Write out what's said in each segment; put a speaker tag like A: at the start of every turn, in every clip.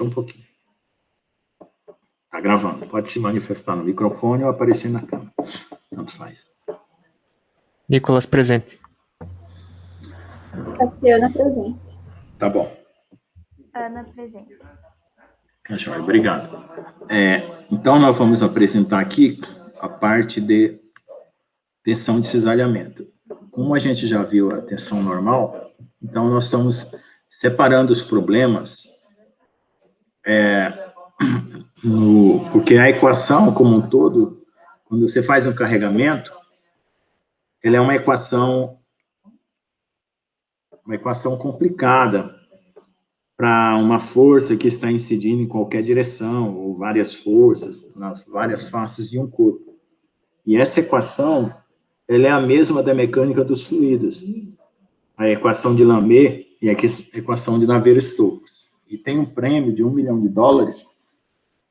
A: só um pouquinho. Tá gravando. Pode se manifestar no microfone ou aparecer na câmera. Tanto faz.
B: Nicolas, presente.
C: Cassiana, presente.
A: Tá bom.
D: Ana, presente.
A: Tá joia, obrigado. Então, nós vamos apresentar aqui a parte de tensão de cisalhamento. Como a gente já viu a tensão normal, então nós estamos separando os problemas, porque a equação como um todo, quando você faz um carregamento, ela é uma equação complicada para uma força que está incidindo em qualquer direção, ou várias forças, nas várias faces de um corpo. E essa equação, ela é a mesma da mecânica dos fluidos, a equação de Lamé e a equação de Navier-Stokes. E tem um prêmio de $1 milhão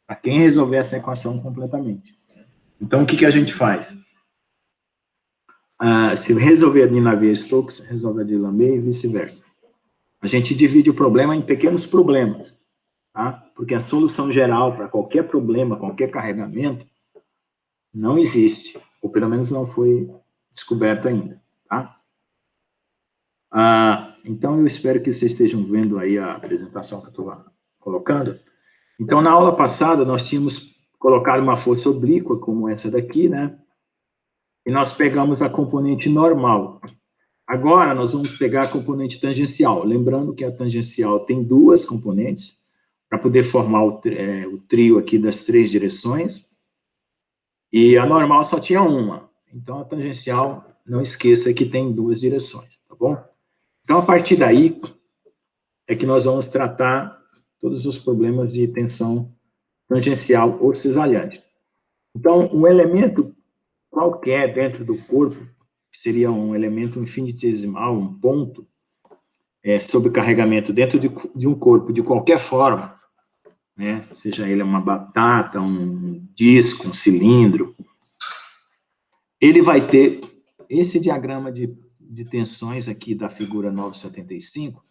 A: para quem resolver essa equação completamente. Então, o que a gente faz? Se resolver a de Navier-Stokes, resolve a de Lamé e vice-versa. A gente divide o problema em pequenos problemas, tá? Porque a solução geral para qualquer problema, qualquer carregamento, não existe, ou pelo menos não foi descoberto ainda, tá? Então, eu espero que vocês estejam vendo aí a apresentação que eu estou colocando. Então, na aula passada, nós tínhamos colocado uma força oblíqua, como essa daqui, né? E nós pegamos a componente normal. Agora, nós vamos pegar a componente tangencial. Lembrando que a tangencial tem duas componentes, para poder formar o trio aqui das três direções, e a normal só tinha uma. Então, a tangencial, não esqueça que tem duas direções, tá bom? Então, a partir daí, é que nós vamos tratar todos os problemas de tensão tangencial ou cisalhante. Então, um elemento qualquer dentro do corpo, que seria um elemento infinitesimal, um ponto, sob carregamento dentro de um corpo, de qualquer forma, né? Seja ele uma batata, um disco, um cilindro, ele vai ter esse diagrama de tensões aqui da figura 975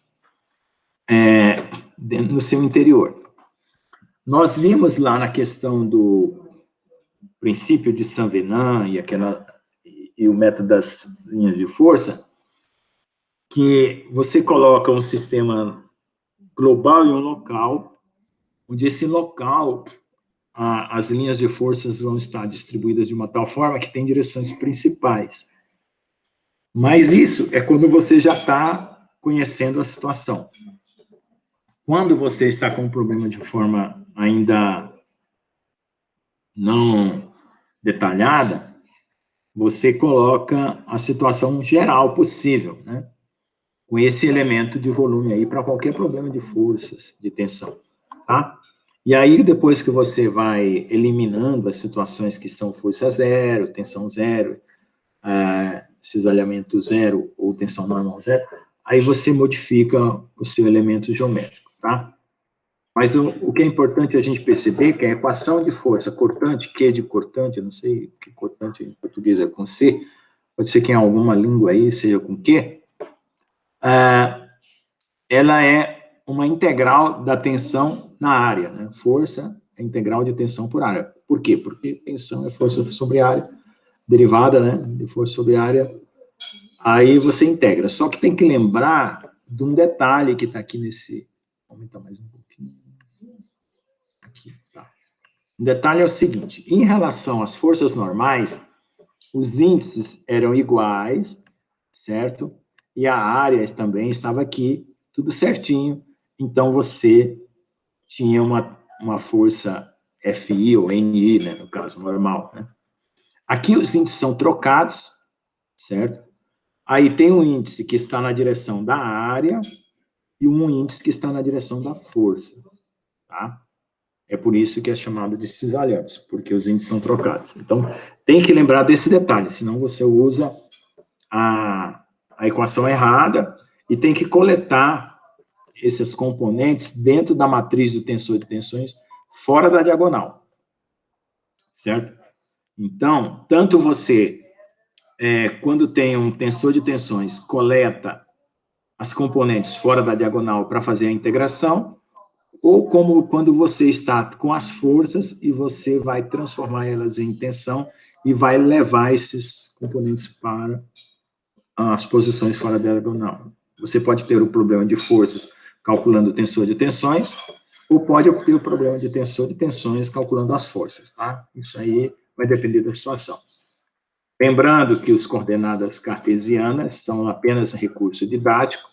A: no seu interior. Nós vimos lá na questão do princípio de Saint-Venant e o método das linhas de força, que você coloca um sistema global e um local, onde esse local, as linhas de forças vão estar distribuídas de uma tal forma que tem direções principais. Mas isso é quando você já está conhecendo a situação. Quando você está com um problema de forma ainda não detalhada, você coloca a situação geral possível, né? Com esse elemento de volume aí para qualquer problema de forças, de tensão, tá? E aí, depois que você vai eliminando as situações que são força zero, tensão zero, cisalhamento zero ou tensão normal zero, aí você modifica o seu elemento geométrico, tá? Mas o que é importante a gente perceber é que a equação de força cortante, Q de cortante, eu não sei que cortante em português é com C, pode ser que em alguma língua aí seja com Q, ela é uma integral da tensão na área, né? Força é integral de tensão por área. Por quê? Porque tensão é força sobre área, derivada, né, de força sobre área, aí você integra. Só que tem que lembrar de um detalhe que está aqui nesse... Vou aumentar mais um pouquinho. Aqui, tá. O detalhe é o seguinte, em relação às forças normais, os índices eram iguais, certo? E a área também estava aqui, tudo certinho. Então, você tinha uma força FI ou NI, né, no caso normal, né? Aqui os índices são trocados, certo? Aí tem um índice que está na direção da área e um índice que está na direção da força, tá? É por isso que é chamado de cisalhantes, porque os índices são trocados. Então, tem que lembrar desse detalhe, senão você usa a equação errada e tem que coletar esses componentes dentro da matriz do tensor de tensões fora da diagonal, certo? Então, tanto você, quando tem um tensor de tensões, coleta as componentes fora da diagonal para fazer a integração, ou como quando você está com as forças e você vai transformar elas em tensão e vai levar esses componentes para as posições fora da diagonal. Você pode ter o problema de forças calculando o tensor de tensões, ou pode ter o problema de tensor de tensões calculando as forças, tá? Isso aí vai depender da situação. Lembrando que as coordenadas cartesianas são apenas recurso didático,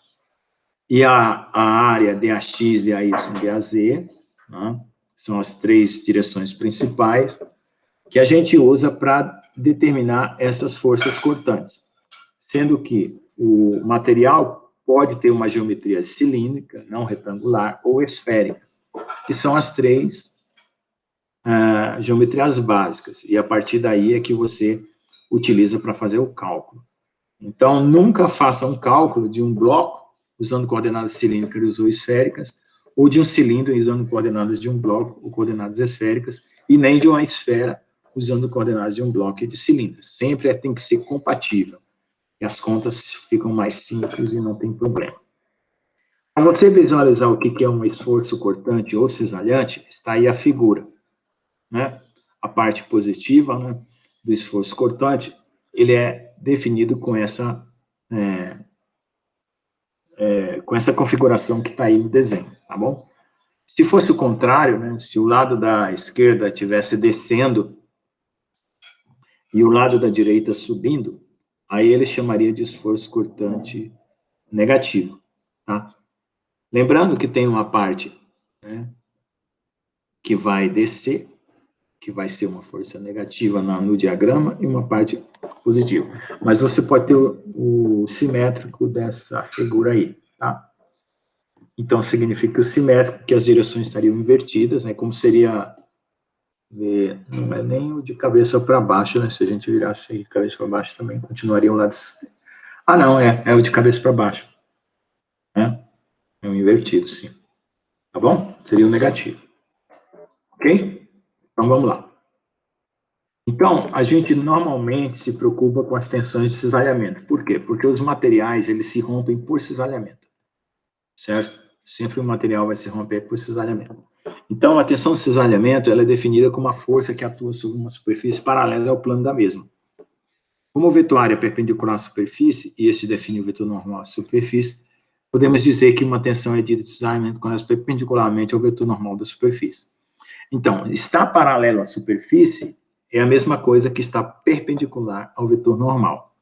A: e a área DAX, DAY, DAZ, né, são as três direções principais que a gente usa para determinar essas forças cortantes, sendo que o material pode ter uma geometria cilíndrica, não retangular, ou esférica, que são as três geometrias básicas, e a partir daí é que você utiliza para fazer o cálculo. Então, nunca faça um cálculo de um bloco usando coordenadas cilíndricas ou esféricas, ou de um cilindro usando coordenadas de um bloco ou coordenadas esféricas, e nem de uma esfera usando coordenadas de um bloco e de cilindro. Sempre tem que ser compatível. E as contas ficam mais simples e não tem problema. Para você visualizar o que é um esforço cortante ou cisalhante, está aí a figura, né? A parte positiva, né, do esforço cortante, ele é definido com essa configuração que está aí no desenho, tá bom? Se fosse o contrário, né, se o lado da esquerda estivesse descendo e o lado da direita subindo, aí ele chamaria de esforço cortante negativo, tá? Lembrando que tem uma parte, né, que vai descer, que vai ser uma força negativa no diagrama, e uma parte positiva. Mas você pode ter o simétrico dessa figura aí, tá? Então, significa o simétrico, que as direções estariam invertidas, né? Como seria, não é nem o de cabeça para baixo, né? Se a gente virasse aí de cabeça para baixo também, continuaria o lado... Ah, não, é o de cabeça para baixo, né? É um invertido, sim. Tá bom? Seria o negativo. Ok? Então, vamos lá. Então, a gente normalmente se preocupa com as tensões de cisalhamento. Por quê? Porque os materiais, eles se rompem por cisalhamento. Certo? Sempre o material vai se romper por cisalhamento. Então, a tensão de cisalhamento, ela é definida como uma força que atua sobre uma superfície paralela ao plano da mesma. Como o vetor área é perpendicular à superfície, e este define o vetor normal à superfície, podemos dizer que uma tensão é dita de cisalhamento quando ela é perpendicularmente ao vetor normal da superfície. Então, estar paralelo à superfície é a mesma coisa que estar perpendicular ao vetor normal,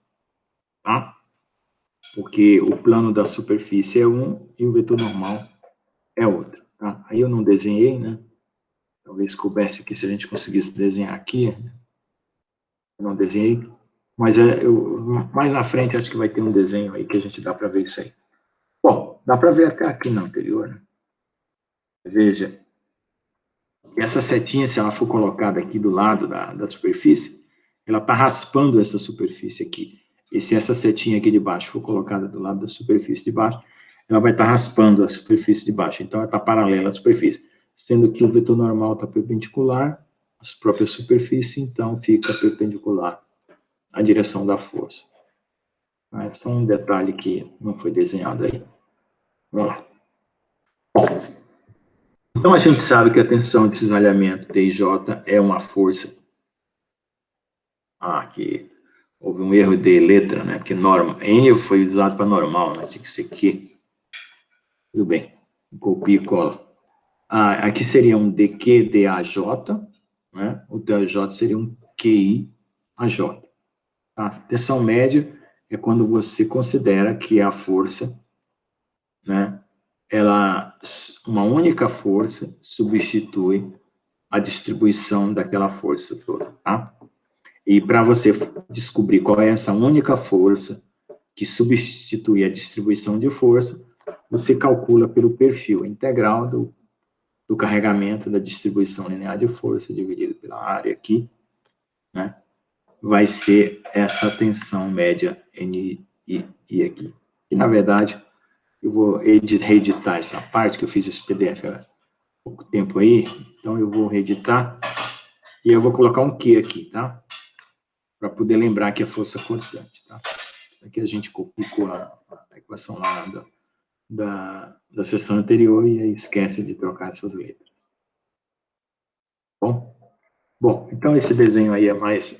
A: tá? Porque o plano da superfície é um e o vetor normal é outro, tá? Aí eu não desenhei, né? Talvez coubesse aqui, se a gente conseguisse desenhar aqui. Eu não desenhei, mas mais na frente acho que vai ter um desenho aí que a gente dá para ver isso aí. Bom, dá para ver até aqui na anterior, né? Veja, essa setinha, se ela for colocada aqui do lado da superfície, ela está raspando essa superfície aqui. E se essa setinha aqui de baixo for colocada do lado da superfície de baixo, ela vai estar raspando a superfície de baixo. Então, ela está paralela à superfície. Sendo que o vetor normal está perpendicular às próprias superfícies, então fica perpendicular à direção da força. É só um detalhe que não foi desenhado aí. Vamos lá. Então, a gente sabe que a tensão de cisalhamento TJ é uma força. Aqui houve um erro de letra, né? Porque N foi usado para normal, né? Tinha que ser Q. Tudo bem. Copia e cola. Aqui seria um DQ DAJ, né? O DAJ seria um QI AJ. Tá? Tensão média é quando você considera que a força, né? Uma única força substitui a distribuição daquela força toda, tá? E para você descobrir qual é essa única força que substitui a distribuição de força, você calcula pelo perfil integral do carregamento da distribuição linear de força dividido pela área aqui, né? Vai ser essa tensão média NI aqui. E, na verdade, eu vou reeditar essa parte, que eu fiz esse PDF há pouco tempo aí, então eu vou reeditar e eu vou colocar um Q aqui, tá? Para poder lembrar que é força cortante, tá? Aqui a gente copiou a equação lá da sessão anterior e aí esquece de trocar essas letras. Bom, então esse desenho aí é mais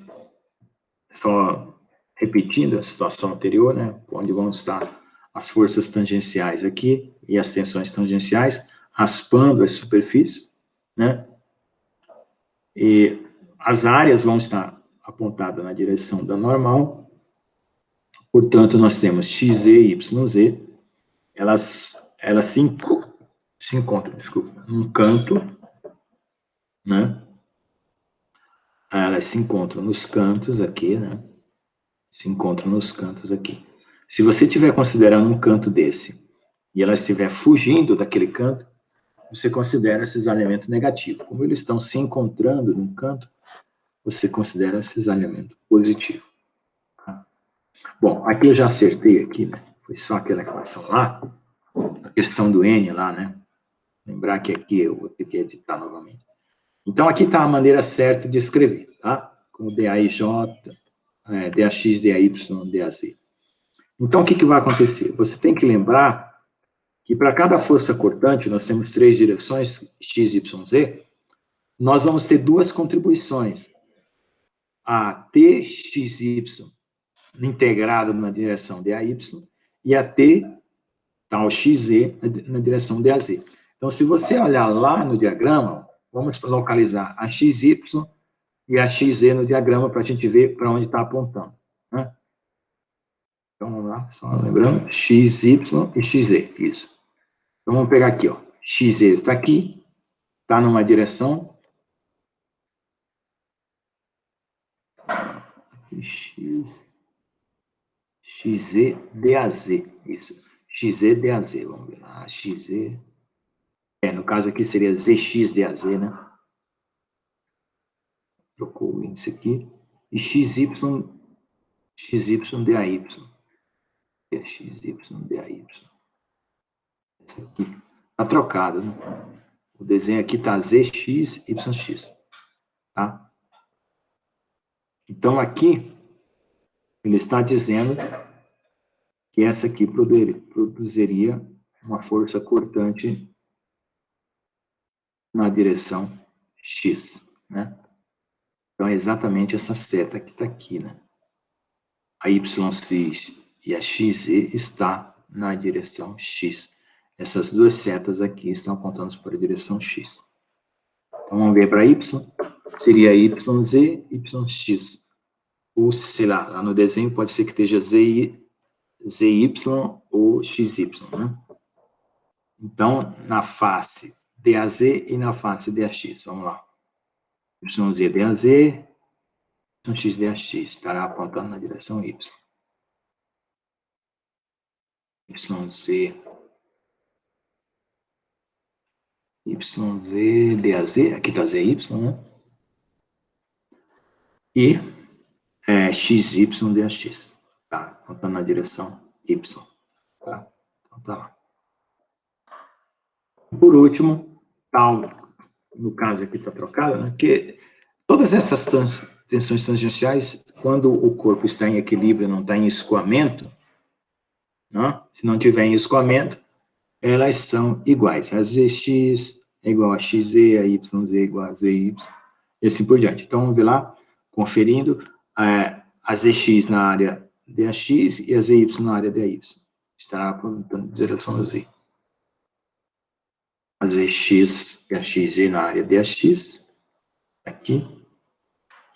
A: só repetindo a situação anterior, né? Onde vão estar as forças tangenciais aqui e as tensões tangenciais raspando a superfície, né? E as áreas vão estar apontadas na direção da normal. Portanto, nós temos XZ e YZ, elas se encontram, num canto, né? Elas se encontram nos cantos aqui, né? Se encontram nos cantos aqui. Se você estiver considerando um canto desse e ela estiver fugindo daquele canto, você considera esses alinhamentos negativos. Como eles estão se encontrando num canto, você considera esses alinhamentos positivos. Tá? Bom, aqui eu já acertei aqui, né? Foi só aquela equação lá, a questão do N lá, né? Lembrar que aqui eu vou ter que editar novamente. Então, aqui está a maneira certa de escrever, tá? Com DAIJ, DAX, DAY, DAZ. Então, o que vai acontecer? Você tem que lembrar que para cada força cortante, nós temos 3 direções, X, Y, Z, nós vamos ter 2 contribuições. A TXY integrado na direção DAY e a T tal XZ na direção DAZ. Então, se você olhar lá no diagrama, vamos localizar a XY e a XZ no diagrama para a gente ver para onde está apontando. Né? Então, vamos lá, só lembrando, XY e XZ, isso. Então, vamos pegar aqui, ó. XZ está aqui, está numa direção. XZ, DAZ, isso. XZ, DAZ, vamos ver lá. XZ, no caso aqui seria ZX, DAZ, né? Trocou o índice aqui. E XY, DAY. XY, DAY. Esse aqui. Está trocado, né? O desenho aqui está ZX, YX. Tá? Então, aqui, ele está dizendo que essa aqui produziria uma força cortante na direção X, né? Então, é exatamente essa seta que está aqui, né? A YX e a XZ está na direção X. Essas duas setas aqui estão apontando para a direção X. Então, vamos ver para Y. Seria YZ, YX. Ou, sei lá no desenho pode ser que esteja ZY ou XY, né? Então, na face DAZ e na face DAX. Vamos lá. YZ, DAZ, YX, DAX. Estará apontando na direção Y. YZ, DAZ, aqui está ZY, né? E XY, DAX, tá? Apontando na direção Y, tá? Então, tá lá. Por último, tal, no caso aqui está trocado, né? Que todas essas tensões tangenciais, quando o corpo está em equilíbrio, não está em escoamento, né? Se não tiver em escoamento, elas são iguais. A ZX é igual a XZ, a YZ é igual a ZY, e assim por diante. Então, vamos ver lá, conferindo, a ZX na área DAX e a ZY na área DAY. Estará apontando direção a Z. A ZX e a XZ na área DAX, aqui,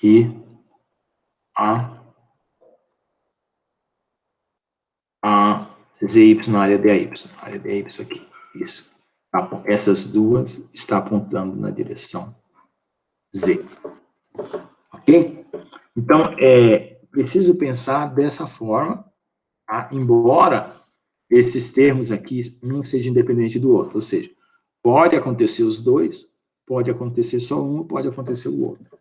A: e a ZY na área DAY. A área DAY aqui, isso. Essas duas estão apontando na direção Z. Ok? Então, preciso pensar dessa forma, tá? Embora esses termos aqui, um seja independente do outro, ou seja, pode acontecer os dois, pode acontecer só um, pode acontecer o outro.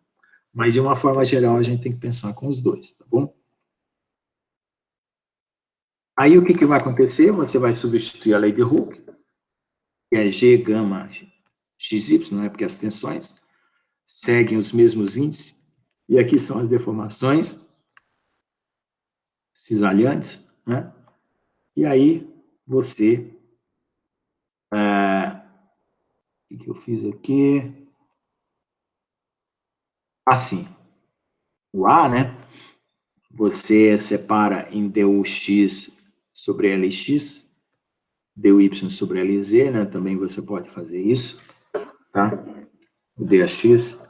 A: Mas, de uma forma geral, a gente tem que pensar com os dois, tá bom? Aí, o que vai acontecer? Você vai substituir a lei de Hooke, que é G, gama, XY, né? Porque as tensões seguem os mesmos índices, e aqui são as deformações cisalhantes, né? E aí, você O que eu fiz aqui? Assim, o A, né? Você separa em dux sobre lx, dy sobre lz, né? Também você pode fazer isso, tá? O dx.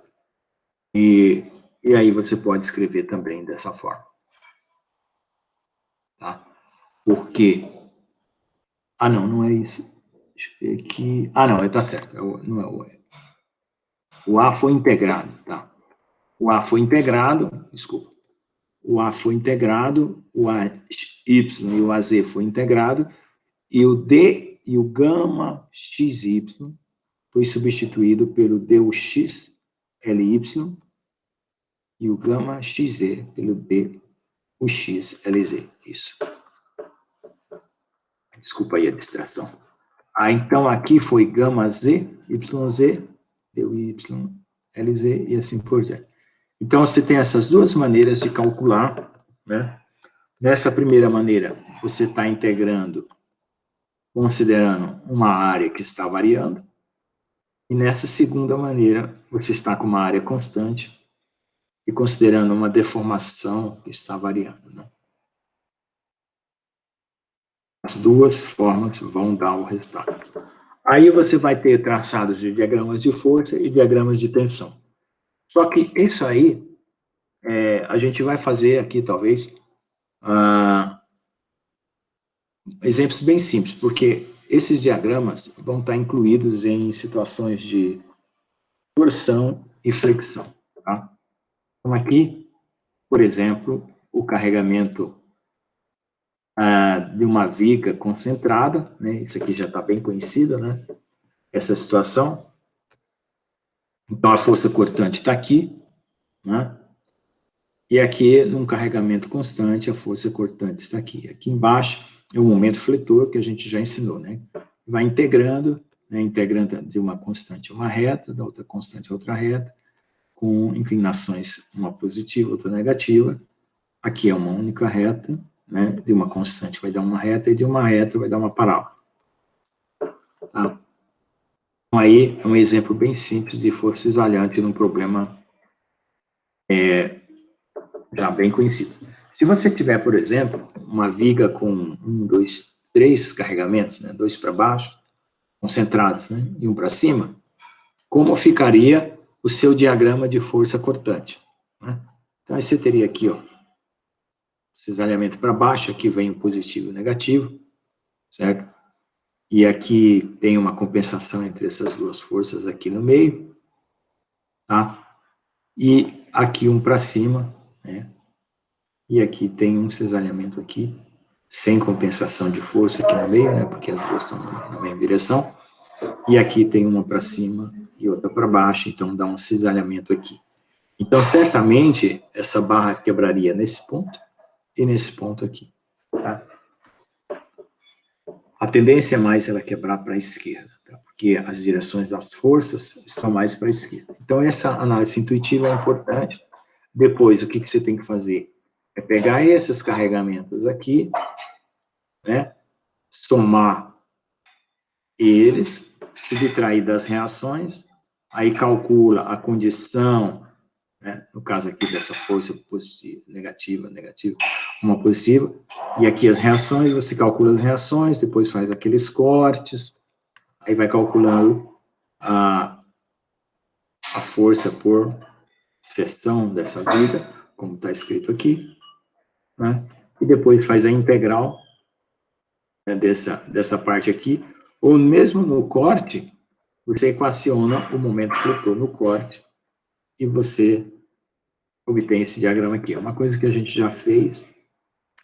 A: E aí você pode escrever também dessa forma, tá? Porque... Ah, não é isso. Deixa eu ver aqui. Ah, não, tá certo. Não é o E. O A foi integrado, tá? O A foi integrado, desculpa. O A foi integrado, o AY e o AZ foi integrado, e o D e o gama XY foi substituído pelo DUX LY e o gama XZ pelo DUX LZ. Isso. Desculpa aí a distração. Então, aqui foi gama Z, YZ, DY, LZ e assim por diante. Então, você tem essas duas maneiras de calcular, né? Nessa primeira maneira, você está integrando, considerando uma área que está variando, e nessa segunda maneira, você está com uma área constante e considerando uma deformação que está variando, né? As duas formas vão dar o resultado. Aí você vai ter traçados de diagramas de força e diagramas de tensão. Só que isso aí, a gente vai fazer aqui, talvez, exemplos bem simples, porque esses diagramas vão estar incluídos em situações de torção e flexão, tá? Então, aqui, por exemplo, o carregamento de uma viga concentrada, né? Isso aqui já está bem conhecido, né? Essa situação. Então, a força cortante está aqui, né? E aqui, num carregamento constante, a força cortante está aqui. Aqui embaixo é o momento fletor, que a gente já ensinou, né? Vai integrando, né? Integrando de uma constante a uma reta, da outra constante a outra reta, com inclinações, uma positiva, outra negativa. Aqui é uma única reta, né? De uma constante vai dar uma reta, e de uma reta vai dar uma parábola. Tá? Então, aí é um exemplo bem simples de força esvalhante num problema já bem conhecido. Se você tiver, por exemplo, uma viga com 1, 2, 3 carregamentos, né? 2 para baixo, concentrados, né? E 1 para cima, como ficaria o seu diagrama de força cortante? Né? Então, aí você teria aqui, ó, cisalhamento para baixo, aqui vem o positivo e o negativo, certo? E aqui tem uma compensação entre essas duas forças aqui no meio, tá? E aqui um para cima, né? E aqui tem um cisalhamento aqui, sem compensação de força aqui no meio, né? Porque as duas estão na mesma direção. E aqui tem uma para cima e outra para baixo, então dá um cisalhamento aqui. Então, certamente, essa barra quebraria nesse ponto e nesse ponto aqui, tá? A tendência é mais ela quebrar para a esquerda, tá? Porque as direções das forças estão mais para a esquerda. Então, essa análise intuitiva é importante. Depois, o que você tem que fazer? É pegar esses carregamentos aqui, né? Somar eles, subtrair das reações, aí calcula a condição, né? No caso aqui dessa força positiva, negativa, uma positiva, e aqui as reações, você calcula as reações, depois faz aqueles cortes, aí vai calculando a força por seção dessa viga, como está escrito aqui, né? E depois faz a integral, né, dessa parte aqui, ou mesmo no corte, você equaciona o momento fletor no corte, e você obtém esse diagrama aqui. É uma coisa que a gente já fez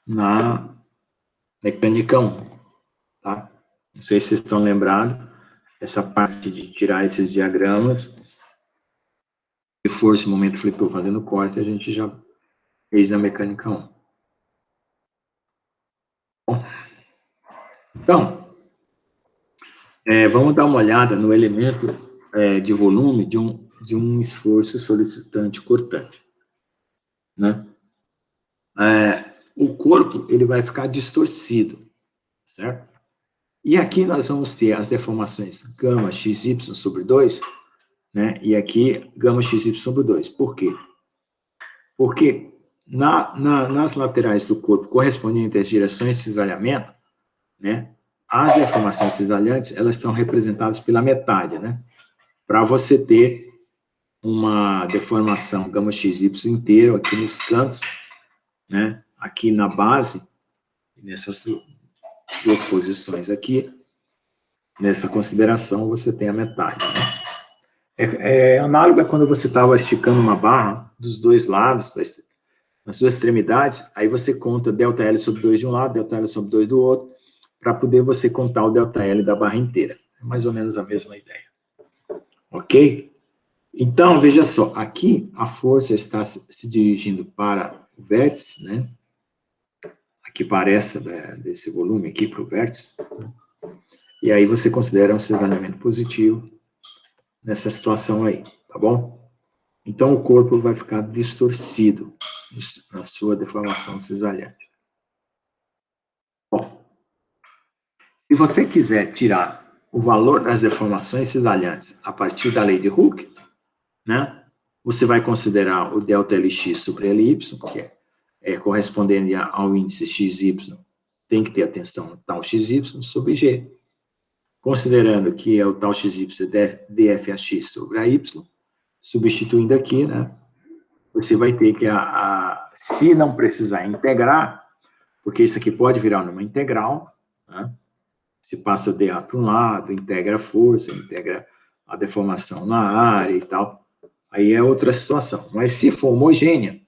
A: na mecânica 1, tá? Não sei se vocês estão lembrados, essa parte de tirar esses diagramas, de força e momento fletor fazendo corte, a gente já fez na mecânica 1. Bom, então, vamos dar uma olhada no elemento de volume de um esforço solicitante cortante, né? O corpo, ele vai ficar distorcido, certo? E aqui nós vamos ter as deformações gama XY sobre 2, né? E aqui gama XY sobre 2. Por quê? Porque nas laterais do corpo correspondentes às direções de cisalhamento, né? As deformações cisalhantes, elas estão representadas pela metade, né? Para você ter uma deformação gama XY inteiro aqui nos cantos, né? Aqui na base, nessas duas posições aqui, nessa consideração, você tem a metade, né? Análogo a quando você estava esticando uma barra dos dois lados, nas duas extremidades, aí você conta ΔL sobre 2 de um lado, ΔL sobre 2 do outro, para poder você contar o ΔL da barra inteira. É mais ou menos a mesma ideia. Ok? Então, veja só, aqui a força está se dirigindo para o vértice, né? Aqui parece desse volume aqui para o vértice. E aí você considera um cisalhamento positivo nessa situação aí, tá bom? Então, o corpo vai ficar distorcido na sua deformação cisalhante. Bom, se você quiser tirar o valor das deformações cisalhantes a partir da lei de Hooke, né, você vai considerar o ΔLx sobre Ly, que é correspondente ao índice XY, tem que ter a tensão tal XY sobre G. Considerando que é o tal XY dFAx sobre a Y, substituindo aqui, né, você vai ter que, se não precisar integrar, porque isso aqui pode virar numa integral, né, se passa o dA para um lado, integra a força, integra a deformação na área e tal, aí é outra situação. Mas se for homogênea,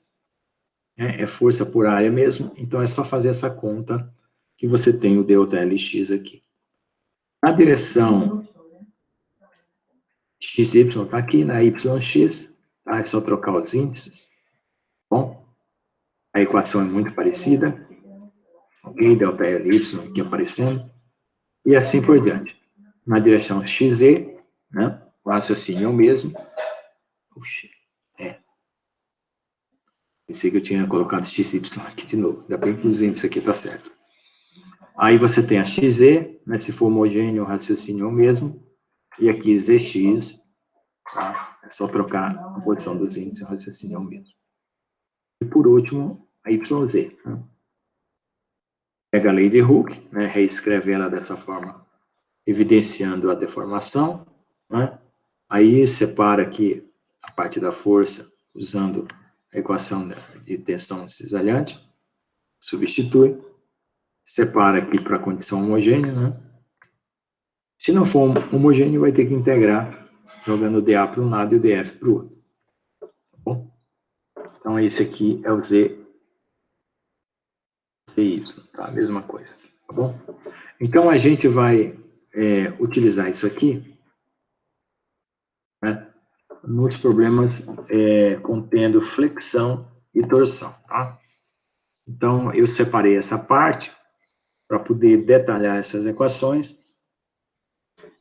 A: né, é força por área mesmo, então é só fazer essa conta que você tem o ΔLx aqui. Na direção XY está aqui, na YX, tá? É só trocar os índices. Bom, a equação é muito parecida. Ok? ΔLy aqui aparecendo. E assim por diante. Na direção XZ, né? O raciocínio é o mesmo. Puxa, pensei que eu tinha colocado XY aqui de novo. Ainda bem que os índices aqui tá certo. Aí você tem a XZ, né? Se for homogêneo, o raciocínio é o mesmo. E aqui ZX, tá? É só trocar a posição dos índices, o raciocínio é o mesmo. E por último, a YZ. Né? Pega a lei de Hooke, né? Reescreve ela dessa forma, evidenciando a deformação, né? Aí separa aqui a parte da força, usando a equação de tensão cisalhante, substitui, separa aqui para a condição homogênea, né? Se não for homogêneo, vai ter que integrar, jogando o dA para um lado e o dF para o outro. Tá bom? Então, esse aqui é o ZY, tá? A mesma coisa, tá bom? Então, a gente vai utilizar isso aqui, né, nos problemas contendo flexão e torção, tá? Então, eu separei essa parte para poder detalhar essas equações,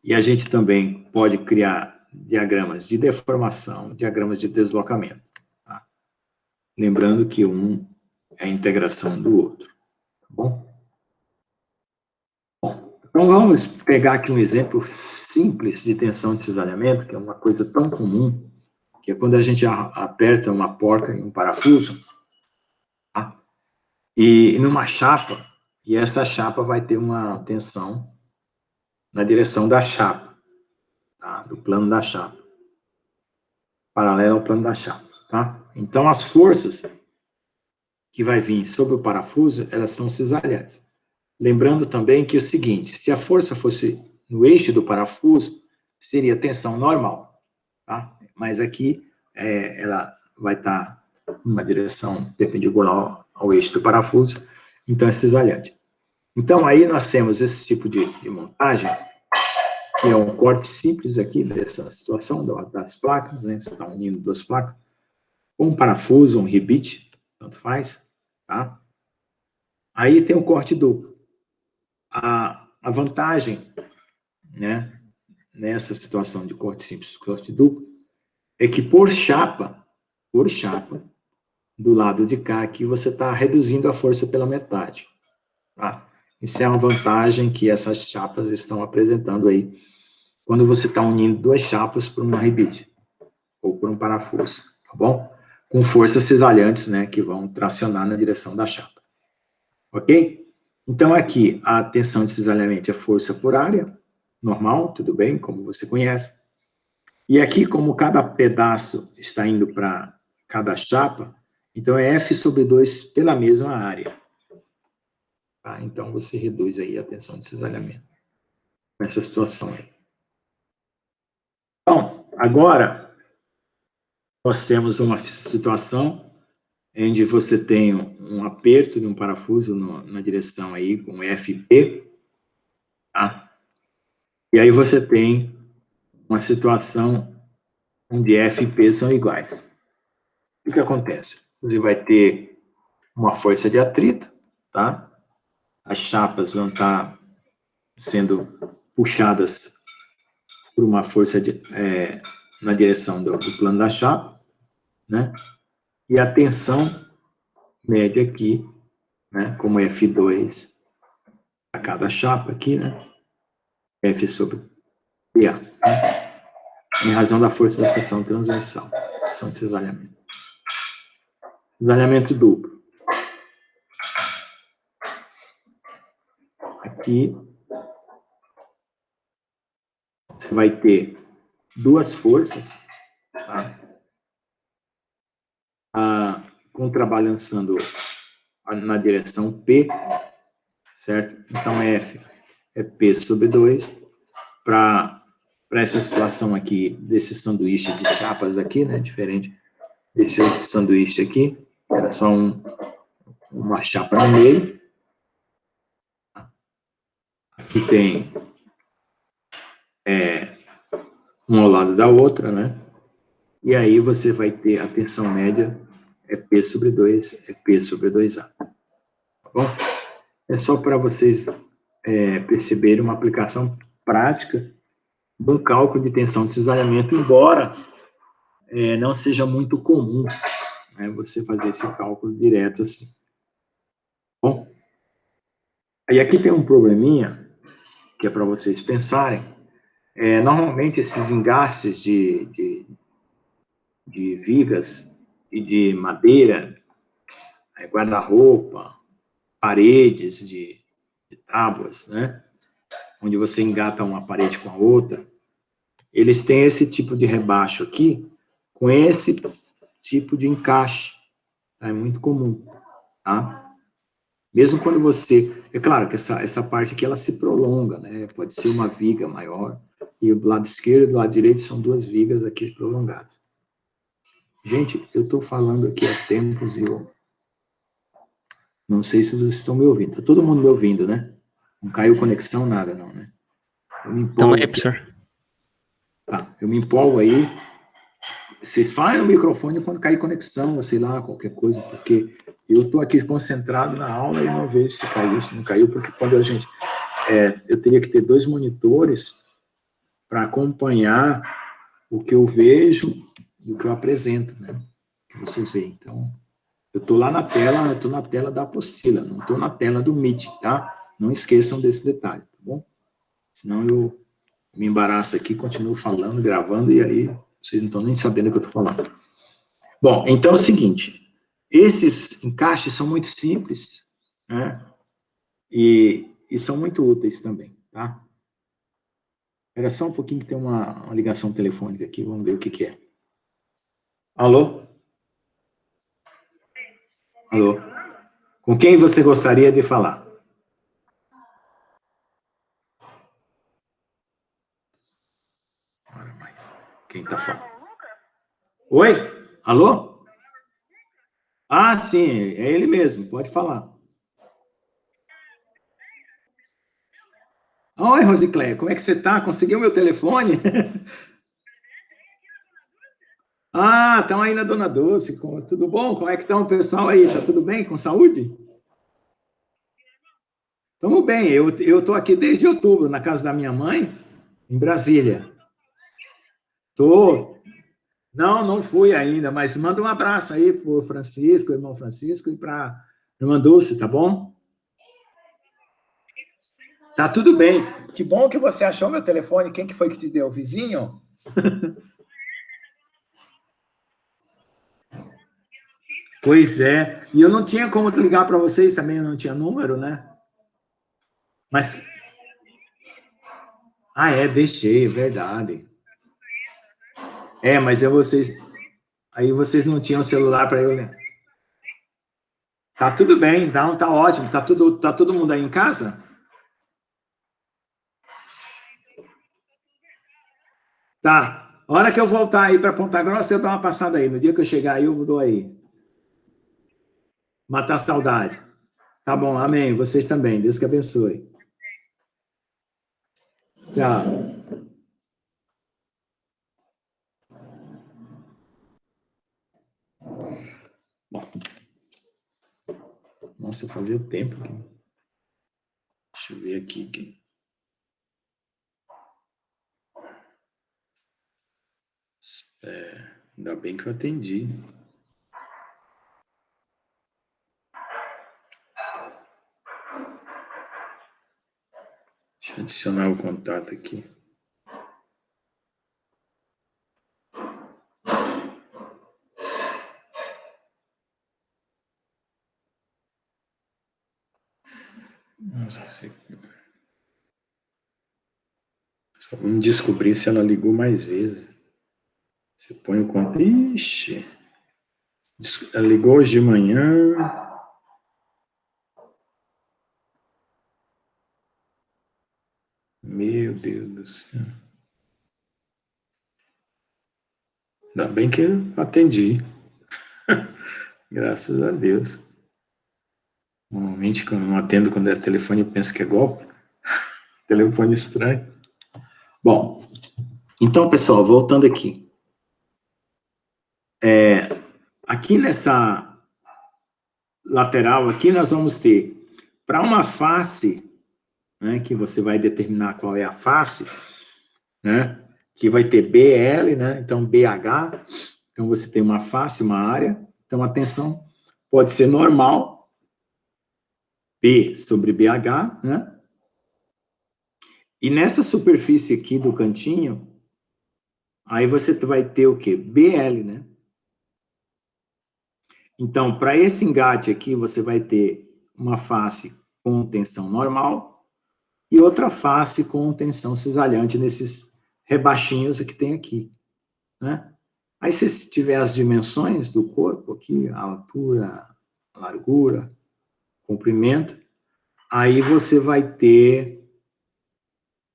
A: e a gente também pode criar diagramas de deformação, diagramas de deslocamento, tá? Lembrando que um é a integração do outro, tá bom? Bom, então vamos pegar aqui um exemplo simples de tensão de cisalhamento, que é uma coisa tão comum, que é quando a gente aperta uma porca em um parafuso, tá? E numa chapa, e essa chapa vai ter uma tensão na direção da chapa, tá? Do plano da chapa, paralelo ao plano da chapa, tá? Então, as forças que vai vir sobre o parafuso, elas são cisalhantes. Lembrando também que é o seguinte, se a força fosse no eixo do parafuso, seria tensão normal, tá? Mas aqui, ela vai estar numa direção perpendicular ao eixo do parafuso, então é cisalhante. Então, aí nós temos esse tipo de montagem, que é um corte simples aqui dessa situação das placas, né? Você está unindo duas placas, um parafuso, um rebite, tanto faz, tá? Aí tem um corte duplo. A vantagem, né, nessa situação de corte simples, corte duplo, é que por chapa, do lado de cá aqui, você está reduzindo a força pela metade, tá? Isso é uma vantagem que essas chapas estão apresentando aí, quando você está unindo duas chapas por uma rebite, ou por um parafuso, tá bom? Com forças cisalhantes, né, que vão tracionar na direção da chapa. Ok? Então, aqui, a tensão de cisalhamento é força por área, normal, tudo bem, como você conhece. E aqui, como cada pedaço está indo para cada chapa, então é F sobre 2 pela mesma área. Tá? Então, você reduz aí a tensão de cisalhamento nessa situação aí. Bom, agora, nós temos uma situação onde você tem um aperto de um parafuso na direção aí, com FP, tá? E aí você tem uma situação onde F e P são iguais. O que acontece? Você vai ter uma força de atrito, tá? As chapas vão estar sendo puxadas por uma força na direção do plano da chapa, né? E a tensão média aqui, né? Como F2 a cada chapa aqui, né? F sobre PA, né? Em razão da força da seção transversal, seção de cisalhamento. Cisalhamento duplo. Aqui, você vai ter duas forças, tá? Contrabalançando na direção P, certo? Então, F é P sobre 2, para essa situação aqui, desse sanduíche de chapas aqui, né? Diferente desse outro sanduíche aqui, era só uma chapa no meio. Aqui tem um ao lado da outra, né? E aí você vai ter a tensão média é P sobre 2, é P sobre 2A. Tá bom? É só para vocês perceberem uma aplicação prática do cálculo de tensão de cisalhamento, embora não seja muito comum, né, você fazer esse cálculo direto assim. Bom, aí aqui tem um probleminha, que é para vocês pensarem. Normalmente esses engastes de vigas e de madeira, guarda-roupa, paredes de tábuas, né? Onde você engata uma parede com a outra, eles têm esse tipo de rebaixo aqui, com esse tipo de encaixe. É muito comum, tá? Mesmo quando você... É claro que essa parte aqui, ela se prolonga, né? Pode ser uma viga maior, e o lado esquerdo e o lado direito são duas vigas aqui prolongadas. Gente, eu estou falando aqui há tempos e eu não sei se vocês estão me ouvindo. Está todo mundo me ouvindo, né? Não caiu conexão, nada não, né? Eu me empolgo.
B: Tamo aí, professor.
A: Tá, eu me empolgo aí. Vocês falem no microfone quando cair conexão, ou sei lá, qualquer coisa, porque eu estou aqui concentrado na aula e não vejo se caiu, se não caiu, porque quando a gente... eu teria que ter 2 monitores para acompanhar o que eu vejo e o que eu apresento, né? Que vocês veem. Então, eu estou lá na tela, eu estou na tela da apostila, não estou na tela do Meet, tá? Não esqueçam desse detalhe, tá bom? Senão eu me embaraço aqui, continuo falando, gravando, e aí vocês não estão nem sabendo o que eu estou falando. Bom, então é o seguinte, esses encaixes são muito simples, né? E são muito úteis também, tá? Espera só um pouquinho que tem uma ligação telefônica aqui, vamos ver o que é. Alô? Alô? Com quem você gostaria de falar? Ora mais, quem está falando? Oi? Alô? Ah, sim, é ele mesmo, pode falar. Oi, Rosicléia, como é que você está? Conseguiu meu telefone? Ah, estão aí na Dona Dulce, tudo bom? Como é que está o pessoal aí? Tá tudo bem, com saúde? Estamos bem, eu estou aqui desde outubro, na casa da minha mãe, em Brasília. Tô. Não fui ainda, mas manda um abraço aí para o Francisco, irmão Francisco, e para a irmã Dulce, tá bom? Tá tudo bem. Que bom que você achou meu telefone. Quem que foi que te deu? O vizinho? Pois é. E eu não tinha como ligar para vocês também, eu não tinha número, né? Mas... Ah, deixei, verdade. Mas vocês... Aí vocês não tinham celular para eu... Tá tudo bem, então tá ótimo. Tá todo mundo aí em casa? Tá. A hora que eu voltar aí para Ponta Grossa, eu dou uma passada aí. No dia que eu chegar aí, eu dou aí. Matar a saudade. Tá bom, amém. Vocês também. Deus que abençoe. Tchau. Bom. Nossa, fazia tempo. Deixa eu ver aqui. Ainda bem que eu atendi. Deixa eu adicionar o contato aqui. Nossa, só vamos descobrir se ela ligou mais vezes. Você põe o contato. Ixi! Ela ligou hoje de manhã. Meu Deus do céu. Ainda bem que eu atendi. Graças a Deus. Normalmente, quando eu não atendo quando é telefone, eu penso que é golpe. Telefone estranho. Bom, então, pessoal, voltando aqui. Aqui nessa lateral, aqui nós vamos ter, para uma face, né, que você vai determinar qual é a face, né, que vai ter BL, né, então BH, então você tem uma face, uma área, então a tensão pode ser normal, P sobre BH, né, e nessa superfície aqui do cantinho, aí você vai ter o quê? BL, né? Então, para esse engate aqui, você vai ter uma face com tensão normal e outra face com tensão cisalhante nesses rebachinhos que tem aqui, né? Aí, se tiver as dimensões do corpo aqui, a altura, a largura, comprimento, aí você vai ter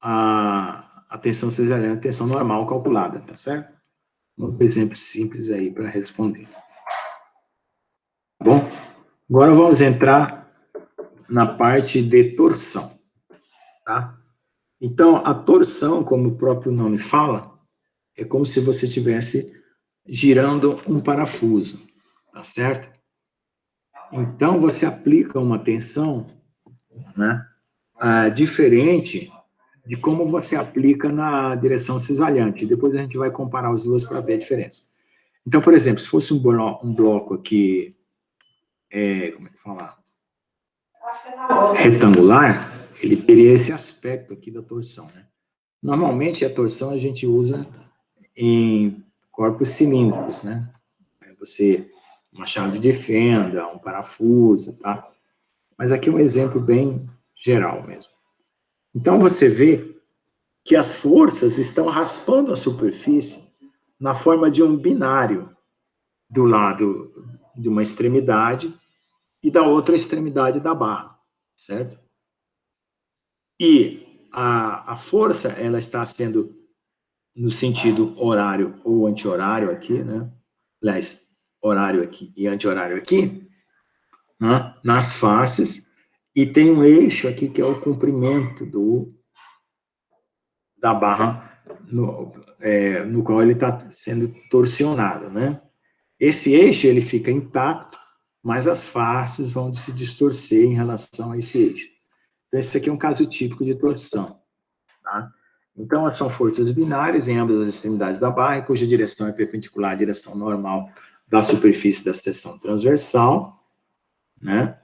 A: a tensão cisalhante, a tensão normal calculada, tá certo? Um exemplo simples aí para responder. Bom, agora vamos entrar na parte de torção, tá? Então, a torção, como o próprio nome fala, é como se você estivesse girando um parafuso, tá certo? Então, você aplica uma tensão, né, diferente de como você aplica na direção cisalhante. Depois a gente vai comparar as duas para ver a diferença. Então, por exemplo, se fosse um bloco aqui, como é que fala? Retangular, ele teria esse aspecto aqui da torção, né? Normalmente, a torção a gente usa em corpos cilíndricos, né? Você, uma chave de fenda, um parafuso, tá? Mas aqui é um exemplo bem geral mesmo. Então, você vê que as forças estão raspando a superfície na forma de um binário do lado de uma extremidade e da outra extremidade da barra, certo? E a força, ela está sendo no sentido horário ou anti-horário aqui, né? Aliás, horário aqui e anti-horário aqui, né? Nas faces, e tem um eixo aqui que é o comprimento da barra no qual ele está sendo torsionado, né? Esse eixo, ele fica intacto, mas as faces vão se distorcer em relação a esse eixo. Então, esse aqui é um caso típico de torção, tá? Então, são forças binárias em ambas as extremidades da barra, cuja direção é perpendicular à direção normal da superfície da seção transversal, né?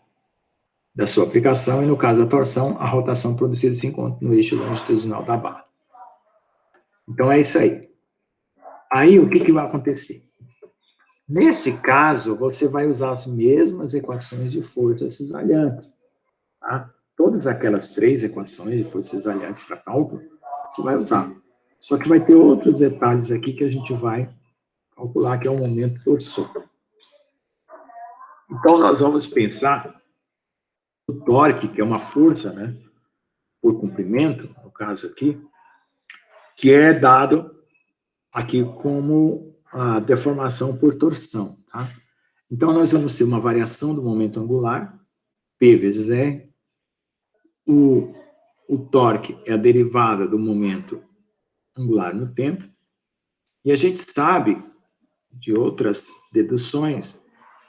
A: da sua aplicação, e no caso da torção, a rotação produzida se encontra no eixo longitudinal da barra. Então, é isso aí. Aí, o que vai acontecer? Nesse caso, você vai usar as mesmas equações de força cisalhantes, tá? Todas aquelas 3 equações de força cisalhante para cálculo, você vai usar. Só que vai ter outros detalhes aqui que a gente vai calcular, que é o momento torsor. Então, nós vamos pensar o torque, que é uma força, né, por comprimento, no caso aqui, que é dado aqui como a deformação por torção, tá? Então, nós vamos ter uma variação do momento angular, P vezes R. O torque é a derivada do momento angular no tempo. E a gente sabe, de outras deduções,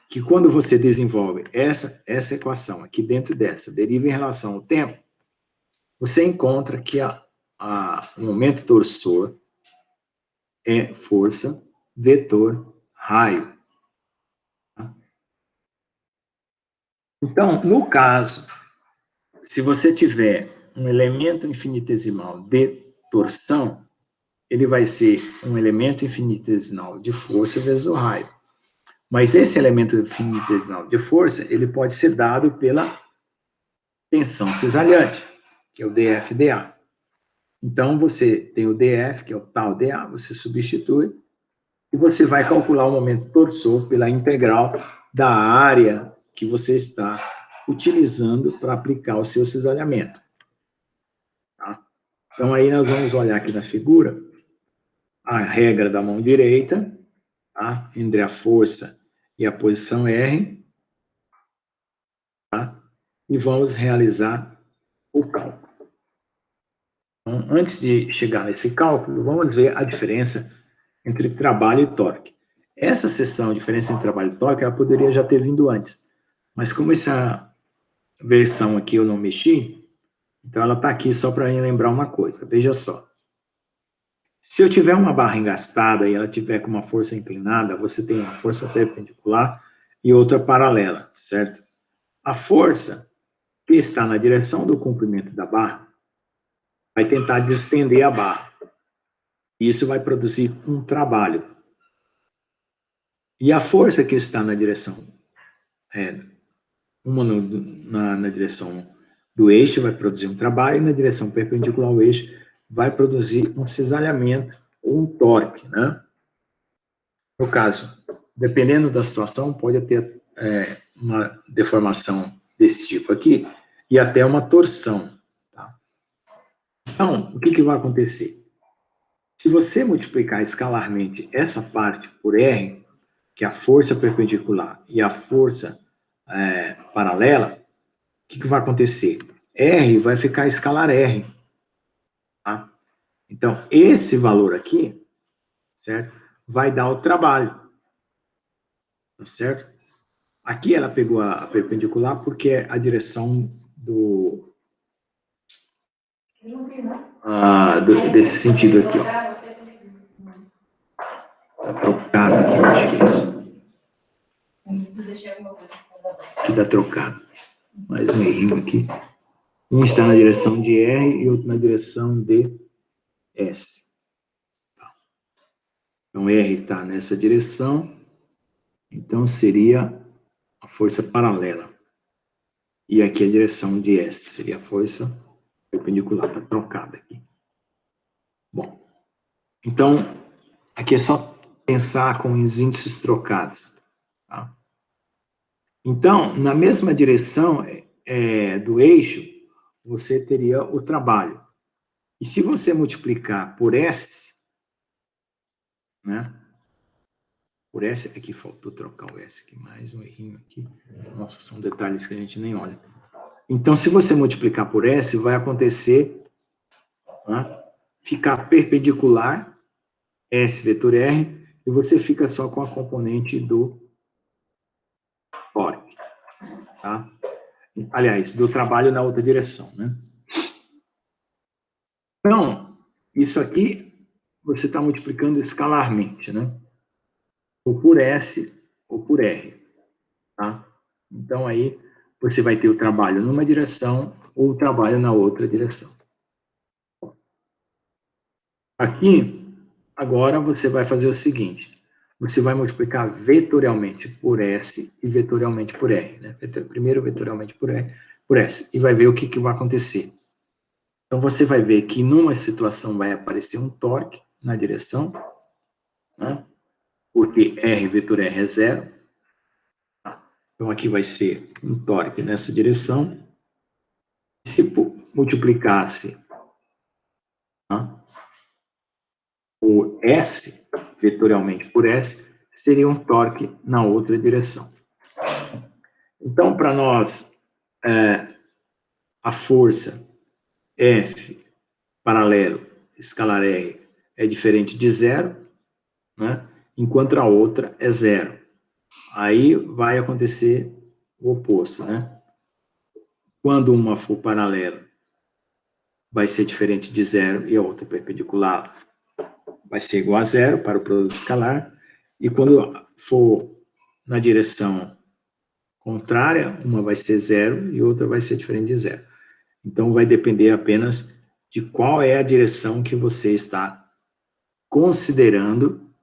A: que quando você desenvolve essa equação aqui dentro dessa, deriva em relação ao tempo, você encontra que o momento torsor é força vetor raio. Então, no caso, se você tiver um elemento infinitesimal de torção, ele vai ser um elemento infinitesimal de força vezes o raio. Mas esse elemento infinitesimal de força, ele pode ser dado pela tensão cisalhante, que é o dF/dA. Então, você tem o dF, que é o tal dA, você substitui, e você vai calcular o momento torsor pela integral da área que você está utilizando para aplicar o seu cisalhamento. Tá? Então, aí nós vamos olhar aqui na figura a regra da mão direita, tá? Entre a força e a posição R, tá? E vamos realizar o cálculo. Então, antes de chegar nesse cálculo, vamos ver a diferença entre trabalho e torque. Essa seção, diferença entre trabalho e torque, ela poderia já ter vindo antes. Mas como essa versão aqui eu não mexi, então ela está aqui só para lembrar uma coisa. Veja só. Se eu tiver uma barra engastada e ela tiver com uma força inclinada, você tem uma força perpendicular e outra paralela, certo? A força que está na direção do comprimento da barra vai tentar distender a barra. Isso vai produzir um trabalho. E a força que está na direção, na direção do eixo vai produzir um trabalho, e na direção perpendicular ao eixo vai produzir um cisalhamento ou um torque, né? No caso, dependendo da situação, pode ter uma deformação desse tipo aqui e até uma torção. Tá? Então, o que vai acontecer? Se você multiplicar escalarmente essa parte por R, que é a força perpendicular, e a força paralela, o que vai acontecer? R vai ficar escalar R. Tá? Então, esse valor aqui, certo? Vai dar o trabalho. Tá certo? Aqui ela pegou a perpendicular porque é a direção desse sentido aqui, ó. Tá trocado aqui, eu acho que é isso. Aqui tá trocado. Mais um errinho aqui. Um está na direção de R e outro na direção de S. Então, R está nessa direção. Então, seria a força paralela. E aqui a direção de S. Seria a força perpendicular. Está trocada aqui. Bom. Então, aqui é só pensar com os índices trocados. Tá? Então, na mesma direção do eixo, você teria o trabalho. E se você multiplicar por S, né? Por S, aqui faltou trocar o S aqui, mais um errinho aqui. Nossa, são detalhes que a gente nem olha. Então, se você multiplicar por S, vai acontecer, né, ficar perpendicular, S vetor R, e você fica só com a componente do torque. Tá? Aliás, do trabalho na outra direção, né? Então, isso aqui você está multiplicando escalarmente, né? Ou por S ou por R, tá? Então, aí você vai ter o trabalho numa direção ou o trabalho na outra direção. Aqui, agora você vai fazer o seguinte, você vai multiplicar vetorialmente por S e vetorialmente por R, né? Primeiro vetorialmente por S, e vai ver o que vai acontecer. Então, você vai ver que numa situação vai aparecer um torque na direção, né? Porque R vetor R é 0. Então, aqui vai ser um torque nessa direção. Se multiplicasse, né, o S, vetorialmente por S, seria um torque na outra direção. Então, para nós, a força F paralelo escalar R é diferente de 0, né, enquanto a outra é 0. Aí vai acontecer o oposto, né? Quando uma for paralela, vai ser diferente de 0 e a outra perpendicular vai ser igual a 0 para o produto escalar. E quando for na direção contrária, uma vai ser 0 e outra vai ser diferente de 0. Então, vai depender apenas de qual é a direção que você está considerando,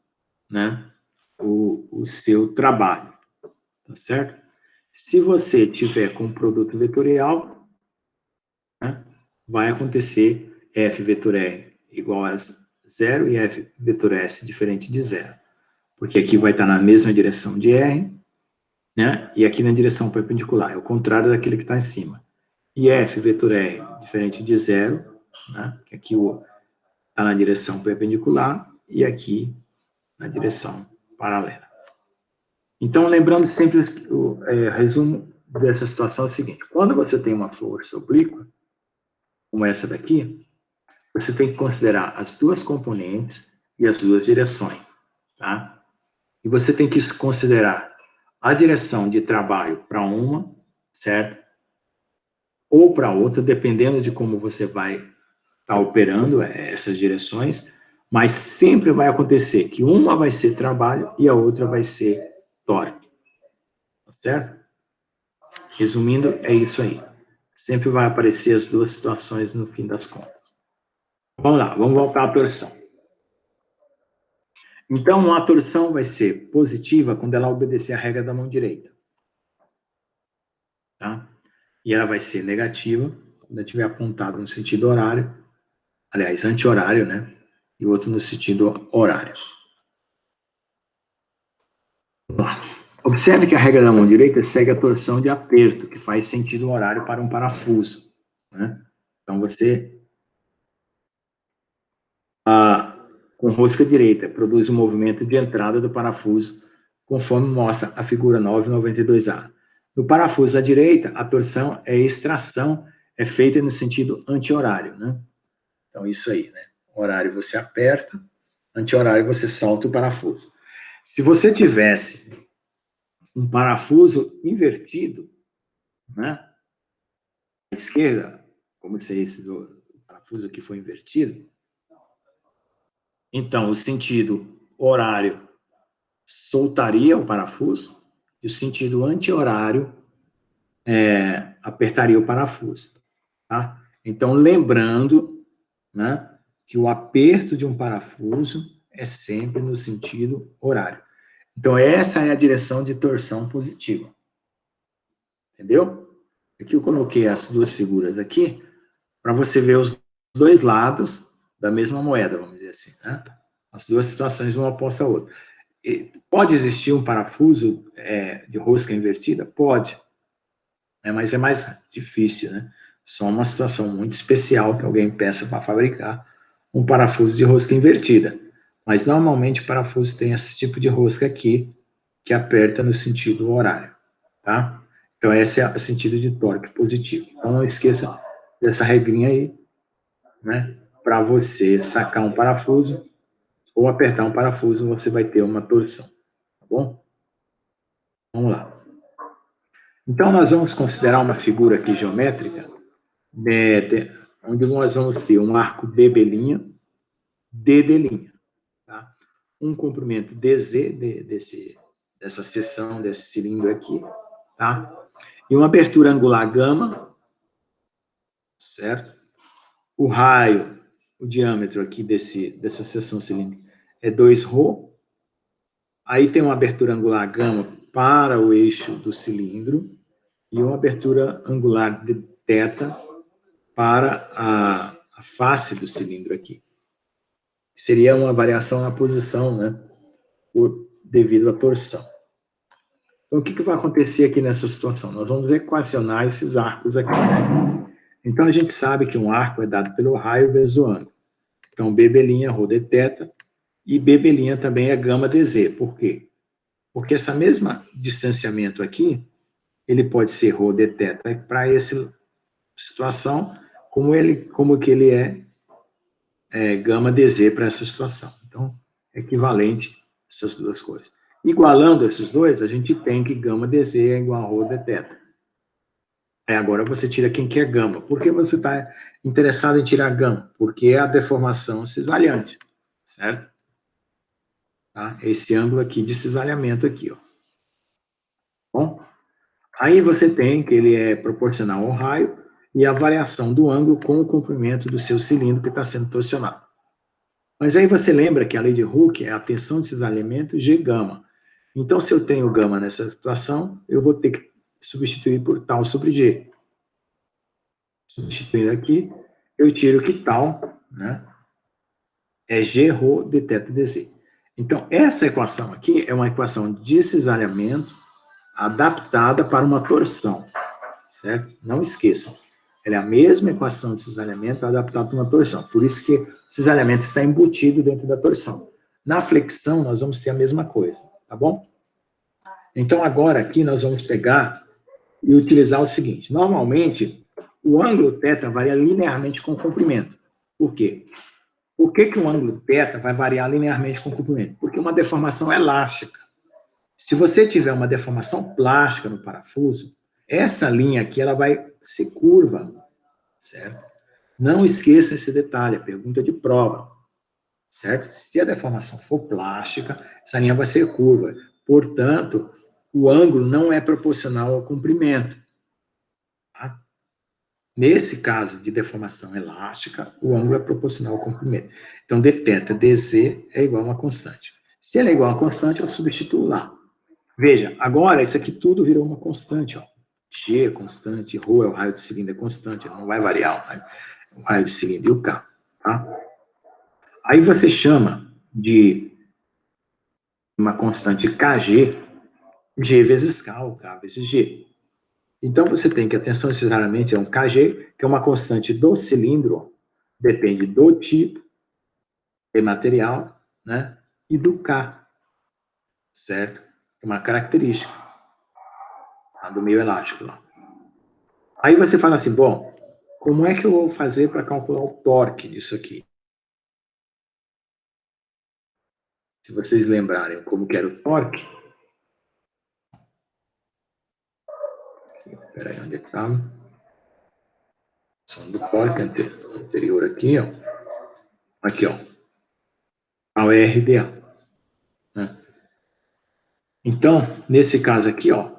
A: né, o seu trabalho, tá certo? Se você tiver com produto vetorial, né, vai acontecer F vetor R igual a 0 e F vetor S diferente de 0. Porque aqui vai estar na mesma direção de R, né, e aqui na direção perpendicular. É o contrário daquele que está em cima. E F vetor R diferente de 0, né, que aqui está na direção perpendicular e aqui na direção paralela. Então, lembrando sempre, o resumo dessa situação é o seguinte: quando você tem uma força oblíqua, como essa daqui, você tem que considerar as duas componentes e as duas direções, tá? E você tem que considerar a direção de trabalho para uma, certo? Ou para outra, dependendo de como você vai estar operando essas direções, mas sempre vai acontecer que uma vai ser trabalho e a outra vai ser torque, tá certo? Resumindo, é isso aí. Sempre vai aparecer as duas situações no fim das contas. Vamos lá, vamos voltar à torção. Então, a torção vai ser positiva quando ela obedecer a regra da mão direita. Tá? E ela vai ser negativa quando ela estiver apontada no sentido horário, aliás, anti-horário, né? E o outro no sentido horário. Vamos lá. Observe que a regra da mão direita segue a torção de aperto, que faz sentido horário para um parafuso, né? Então, você, com rosca direita, produz um movimento de entrada do parafuso, conforme mostra a figura 992A. No parafuso à direita, a torção é extração, é feita no sentido anti-horário, né? Então, isso aí, né? Horário você aperta, anti-horário você solta o parafuso. Se você tivesse um parafuso invertido, né? À esquerda, como se esse do parafuso aqui foi invertido, então o sentido horário soltaria o parafuso e o sentido anti-horário apertaria o parafuso, tá? Então, lembrando, né, que o aperto de um parafuso é sempre no sentido horário. Então, essa é a direção de torção positiva. Entendeu? Aqui eu coloquei as duas figuras aqui para você ver os dois lados da mesma moeda, vamos dizer assim, né? As duas situações, uma oposta à outra. E pode existir um parafuso de rosca invertida? Pode. Mas é mais difícil, né? Só uma situação muito especial que alguém peça para fabricar um parafuso de rosca invertida. Mas, normalmente, o parafuso tem esse tipo de rosca aqui, que aperta no sentido horário, tá? Então, esse é o sentido de torque positivo. Então, não esqueça dessa regrinha aí, né? Para você sacar um parafuso ou apertar um parafuso, você vai ter uma torção, tá bom? Vamos lá. Então, nós vamos considerar uma figura aqui geométrica, onde nós vamos ter um arco BB', DD', tá? Um comprimento DZ dessa seção, desse cilindro aqui, tá? e uma abertura angular gama, certo? O raio, o diâmetro aqui dessa seção cilíndrica é 2ρ. Aí tem uma abertura angular gama para o eixo do cilindro e uma abertura angular de θ para a face do cilindro aqui. Seria uma variação na posição, né? Devido à torção. Então, o que vai acontecer aqui nessa situação? Nós vamos equacionar esses arcos aqui, né? Então, a gente sabe que um arco é dado pelo raio vezes o ângulo. Então, BB' ρ de θ e BB' também é gama dz. Por quê? Porque esse mesmo distanciamento aqui, ele pode ser ρ de θ para essa situação, como que ele é gama dz para essa situação. Então, é equivalente essas duas coisas. Igualando esses dois, a gente tem que gama dz é igual a ρ de θ. Aí agora você tira quem que é gama. Por que você está interessado em tirar gama? Porque é a deformação cisalhante, certo? Tá? Esse ângulo aqui de cisalhamento aqui, ó. Bom? Aí você tem que ele é proporcional ao raio e a variação do ângulo com o comprimento do seu cilindro que está sendo torsionado. Mas aí você lembra que a lei de Hooke é a tensão de cisalhamento G gama. Então, se eu tenho gama nessa situação, eu vou ter que substituir por tal sobre G. Substituindo aqui, eu tiro que tal, né, é G ρ de θ dz. Então, essa equação aqui é uma equação de cisalhamento adaptada para uma torção, certo? Não esqueçam, ela é a mesma equação de cisalhamento adaptada para uma torção. Por isso que o cisalhamento está embutido dentro da torção. Na flexão, nós vamos ter a mesma coisa, tá bom? Então, agora aqui nós vamos pegar e utilizar o seguinte. Normalmente, o ângulo θ varia linearmente com o comprimento. Por quê? Por que o ângulo θ vai variar linearmente com o comprimento? Porque é uma deformação elástica. Se você tiver uma deformação plástica no parafuso, essa linha aqui ela vai ser curva, certo? Não esqueça esse detalhe, é pergunta de prova, certo? Se a deformação for plástica, essa linha vai ser curva. Portanto, o ângulo não é proporcional ao comprimento. Tá? Nesse caso de deformação elástica, o ângulo é proporcional ao comprimento. Então, dθ dz é igual a uma constante. Se ela é igual a uma constante, eu substituo lá. Veja, agora isso aqui tudo virou uma constante, ó. G é constante, ρ é o raio de cilindro, é constante, não vai variar o raio de cilindro e o K, tá? Aí você chama de uma constante Kg, G vezes K, ou K vezes G. Então você tem que a tensão necessariamente é um Kg, que é uma constante do cilindro, ó, depende do tipo de material, né, e do K, certo? É uma característica do meio elástico lá. Aí você fala assim, bom, como é que eu vou fazer para calcular o torque disso aqui? Se vocês lembrarem como que era o torque, espera aí, onde é que estava? Som do torque anterior aqui, ó. Aqui, ó. Ao RDA. Né? Então, nesse caso aqui, ó,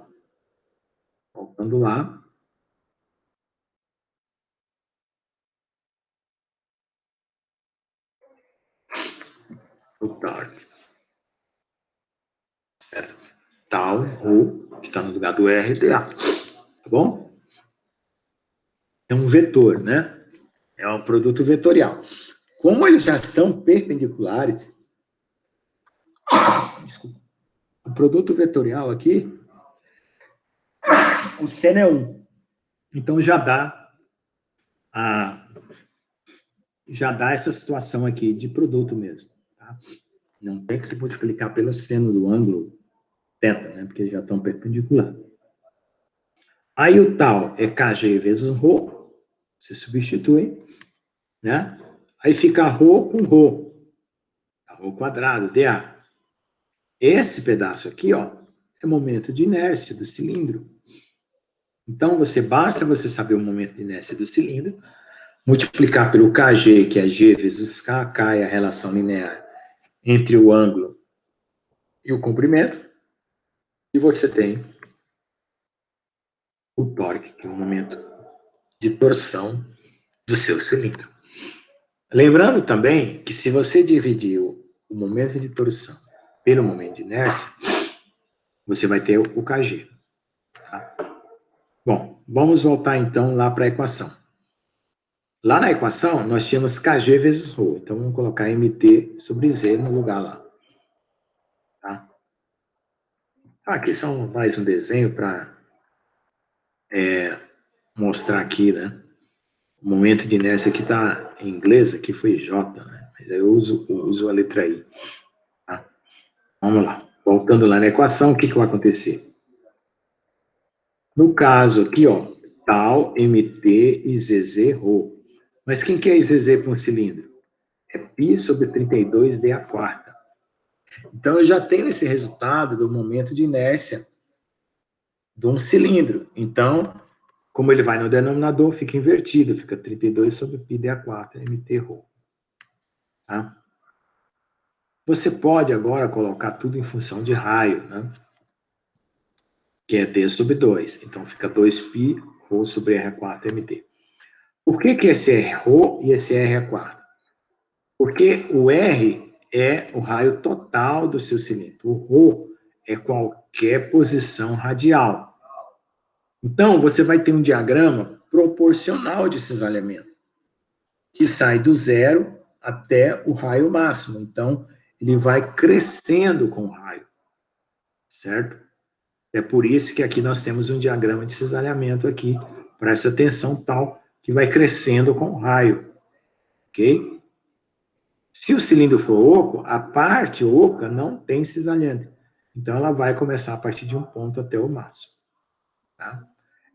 A: voltando lá, o torque. Certo? Tal, ou, que está no lugar do RDA. Tá bom? É um vetor, né? É um produto vetorial. Como eles já são perpendiculares, desculpa, o produto vetorial aqui, o seno é 1. Então já dá essa situação aqui de produto mesmo. Tá? Não tem que multiplicar pelo seno do ângulo θ, né? Porque já estão perpendiculares. Aí o tal é Kg vezes ρ, você substitui, né? Aí fica ρ com ρ, ρ quadrado, dA. Esse pedaço aqui, ó, é momento de inércia do cilindro. Então, basta você saber o momento de inércia do cilindro, multiplicar pelo Kg, que é G vezes K, K é a relação linear entre o ângulo e o comprimento, e você tem o torque, que é o momento de torção do seu cilindro. Lembrando também que se você dividir o momento de torção pelo momento de inércia, você vai ter o kg. Tá? Bom, vamos voltar então lá para a equação. Lá na equação, nós tínhamos kg vezes ρ. Então, vamos colocar mt sobre z no lugar lá. Tá? Aqui só mais um desenho para mostrar aqui, né? O momento de inércia aqui está em inglês, aqui foi J, né? Mas eu uso a letra I. Tá? Vamos lá. Voltando lá na equação, o que vai acontecer? No caso aqui, ó, tal, mt e zz, ρ. Mas quem que é zz para um cilindro? É π sobre 32 d a quarta. Então, eu já tenho esse resultado do momento de inércia de um cilindro. Então, como ele vai no denominador, fica invertido, fica 32 sobre π d a quarta, mt ρ. Tá? Você pode agora colocar tudo em função de raio, né? Que é d sobre 2. Então, fica 2π ρ sobre r a quarta mt. Por que esse é ρ e esse r a quarta? Porque o r é o raio total do seu cilindro. O ρ é qualquer posição radial. Então, você vai ter um diagrama proporcional de cisalhamento, que sai do zero até o raio máximo. Então, ele vai crescendo com o raio, certo? É por isso que aqui nós temos um diagrama de cisalhamento aqui, para essa tensão tal, que vai crescendo com o raio, ok? Se o cilindro for oco, a parte oca não tem cisalhamento. Então, ela vai começar a partir de um ponto até o máximo. Tá?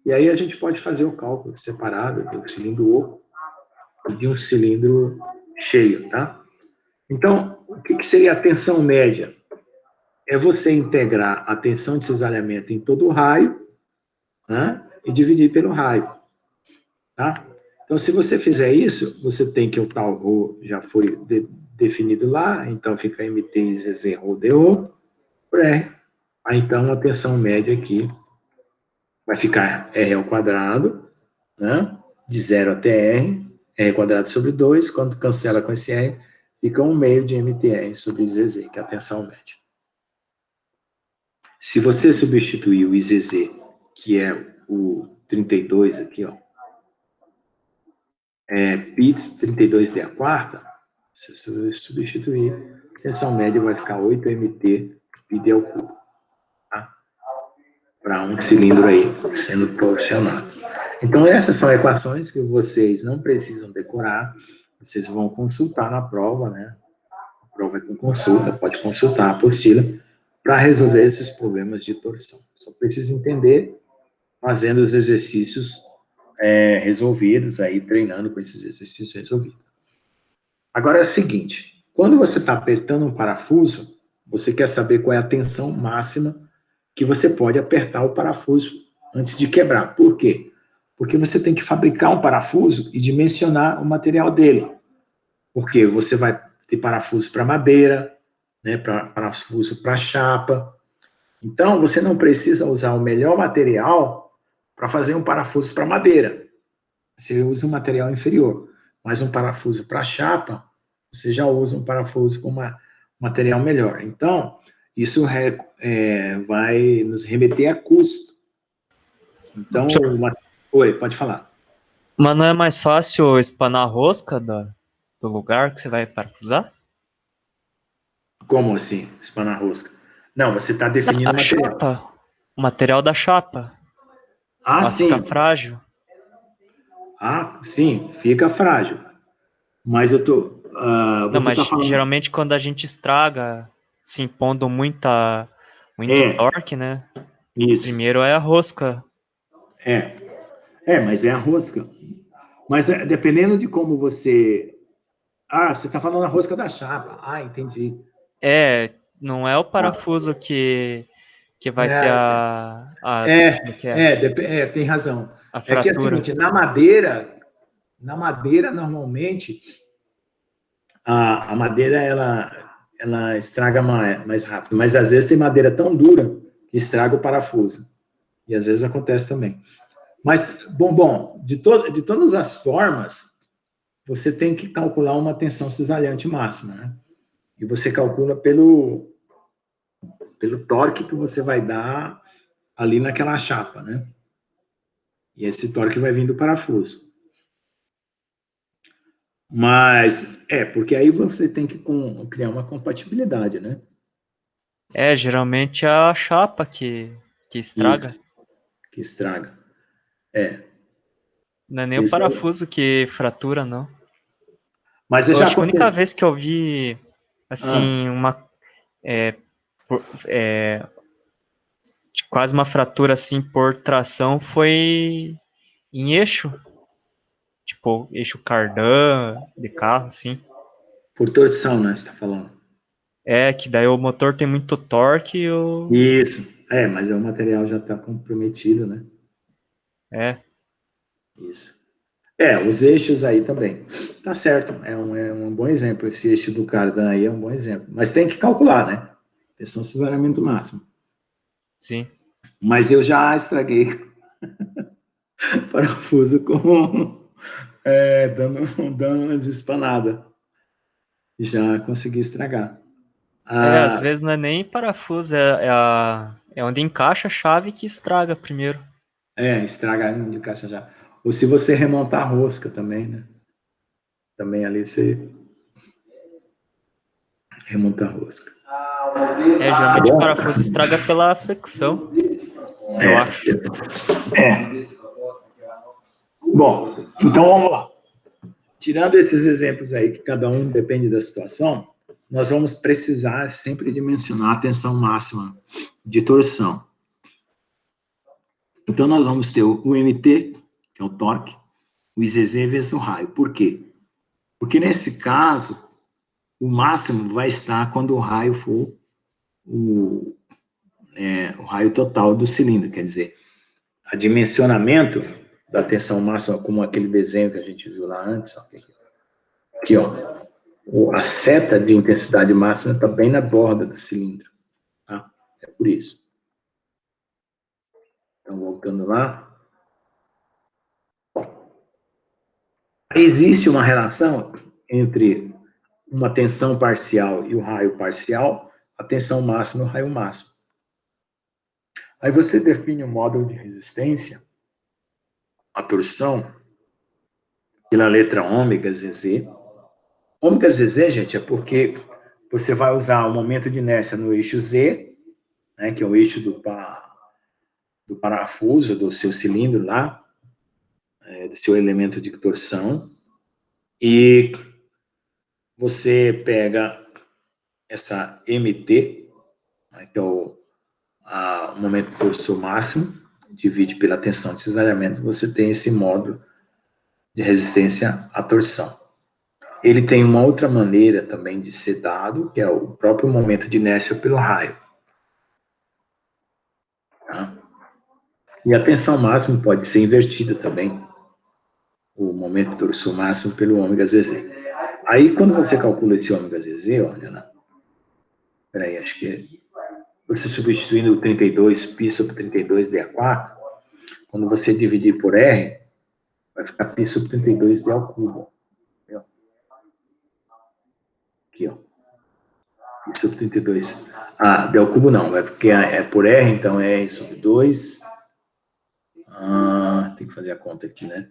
A: E aí a gente pode fazer o cálculo separado do cilindro oco e de um cilindro cheio, tá? Então, o que seria a tensão média? É você integrar a tensão de cisalhamento em todo o raio, né, e dividir pelo raio, tá? Então, se você fizer isso, você tem que o tal ρ já foi definido lá, então fica mt e zz ρ dρ por R. Aí, então, a tensão média aqui vai ficar R ao quadrado, né, de 0 até R quadrado sobre 2, quando cancela com esse R, fica 1/2 de mtr sobre zz, que é a tensão média. Se você substituir o IZZ, que é o 32 aqui, ó, π 32 d a quarta, se você substituir, a tensão média vai ficar 8 mt π d ao cubo, tá? Para um cilindro aí sendo torsionado. Então, essas são equações que vocês não precisam decorar, vocês vão consultar na prova, né? A prova é com consulta, pode consultar a apostila para resolver esses problemas de torção. Só precisa entender fazendo os exercícios resolvidos, aí treinando com esses exercícios resolvidos. Agora é o seguinte, quando você está apertando um parafuso, você quer saber qual é a tensão máxima que você pode apertar o parafuso antes de quebrar. Por quê? Porque você tem que fabricar um parafuso e dimensionar o material dele. Porque você vai ter parafuso para madeira, né, parafuso para chapa. Então, você não precisa usar o melhor material para fazer um parafuso para madeira. Você usa um material inferior. Mas um parafuso para chapa, você já usa um parafuso com material melhor. Então, isso vai nos remeter a custo. Então, Oi, pode falar.
B: Mas não é mais fácil espanar a rosca do lugar que você vai parafusar?
A: Como assim, espanar a rosca? Não, você está definindo o material.
B: Chapa, o material da chapa.
A: Ah, sim.
B: Fica frágil.
A: Ah, sim, fica frágil. Mas eu tô...
B: não, mas
A: falando...
B: geralmente quando a gente estraga, se impondo muito torque, né?
A: Isso.
B: Primeiro é a rosca.
A: Mas é a rosca. Mas dependendo de como você... Ah, você está falando a rosca da chapa. Ah, entendi.
B: Não é o parafuso que vai ter
A: tem razão.
B: A fratura.
A: É que é o seguinte, na madeira, normalmente, a madeira, ela estraga mais rápido. Mas, às vezes, tem madeira tão dura que estraga o parafuso. E, às vezes, acontece também. Mas, bom, de todas as formas, você tem que calcular uma tensão cisalhante máxima, né? E você calcula pelo torque que você vai dar ali naquela chapa, né? E esse torque vai vir do parafuso. Mas, porque aí você tem que criar uma compatibilidade, né?
B: Geralmente é a chapa que estraga.
A: Isso, que estraga.
B: Não é nem o
A: Isso
B: parafuso que fratura, não.
A: Mas
B: Eu
A: já
B: acho que a única
A: aconteceu.
B: vez que eu vi, assim, quase uma fratura, assim, por tração foi em eixo. Tipo, eixo cardan de carro, assim.
A: Por torção, né, você tá falando.
B: Que daí o motor tem muito torque e o...
A: Isso. Mas o material já está comprometido, né? Isso. Os eixos aí também. Tá certo. É um bom exemplo. Esse eixo do cardan aí é um bom exemplo. Mas tem que calcular, né? Tensão cisalhamento máximo.
B: Sim.
A: Mas eu já estraguei parafuso dando umas espanadas. Já consegui estragar.
B: Às vezes não é nem parafuso, é onde encaixa a chave que estraga primeiro.
A: Estragar de caixa já. Ou se você remontar a rosca também, né? Também ali você remonta a rosca.
B: Geralmente o parafuso estraga pela fricção, eu acho.
A: Bom, então vamos lá. Tirando esses exemplos aí, que cada um depende da situação, nós vamos precisar sempre de mencionar a tensão máxima de torção. Então, nós vamos ter o MT, que é o torque, o IZZ vezes o raio. Por quê? Porque nesse caso, o máximo vai estar quando o raio for o raio total do cilindro, quer dizer, a dimensionamento da tensão máxima, como aquele desenho que a gente viu lá antes, aqui, ó, a seta de intensidade máxima está bem na borda do cilindro, tá? É por isso. Então, voltando lá. Existe uma relação entre uma tensão parcial e o raio parcial, a tensão máxima e o raio máximo. Aí você define o módulo de resistência, a torção, pela letra ômega ZZ. Ômega ZZ, gente, é porque você vai usar o momento de inércia no eixo Z, né, que é o eixo do parafuso, do seu cilindro lá, do seu elemento de torção, e você pega essa MT, né, que é o momento de torção máximo, divide pela tensão de cisalhamento, você tem esse módulo de resistência à torção. Ele tem uma outra maneira também de ser dado, que é o próprio momento de inércia pelo raio. Tá? E a tensão máxima pode ser invertida também, o momento de torção máximo pelo ômega ZZ. Aí, quando você calcula esse ômega ZZ, olha, né? Peraí, acho que você substituindo o 32 π sobre 32 dA4, quando você dividir por R, vai ficar π sobre 32 d ao cubo. Entendeu? Aqui, ó. Π sobre 32. D ao cubo não, vai ficar por R, então é R sobre 2. Tem que fazer a conta aqui, né?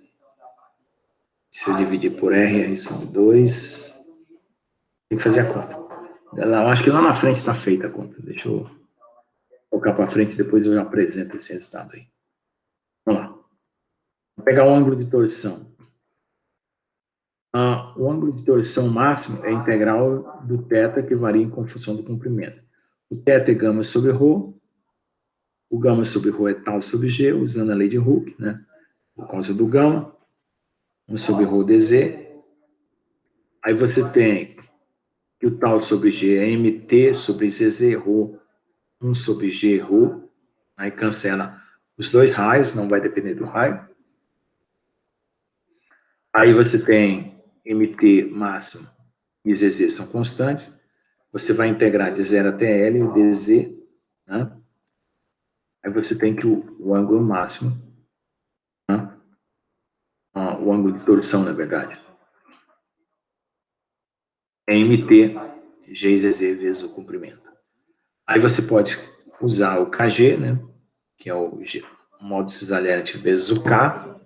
A: Se eu dividir por R, R sobre 2. Tem que fazer a conta. Eu acho que lá na frente está feita a conta. Deixa eu colocar para frente, depois eu já apresento esse resultado aí. Vamos lá. Vou pegar o ângulo de torção. O ângulo de torção máximo é a integral do θ, que varia em função do comprimento. O θ é gama sobre ρ, o gama sobre ρ é tal sobre g, usando a lei de Hooke, né? Por causa do gama, 1 sobre ρ dz. Aí você tem que o tal sobre g é mt sobre zz ρ, 1 sobre g ρ, aí cancela os dois raios, não vai depender do raio. Aí você tem mt máximo e zz são constantes. Você vai integrar de 0 até L, o dz, né? Aí você tem que o ângulo máximo o ângulo de torção, na verdade. É MT, G e ZZ vezes o comprimento. Aí você pode usar o KG, né? Que é o modo cisalhante vezes o K.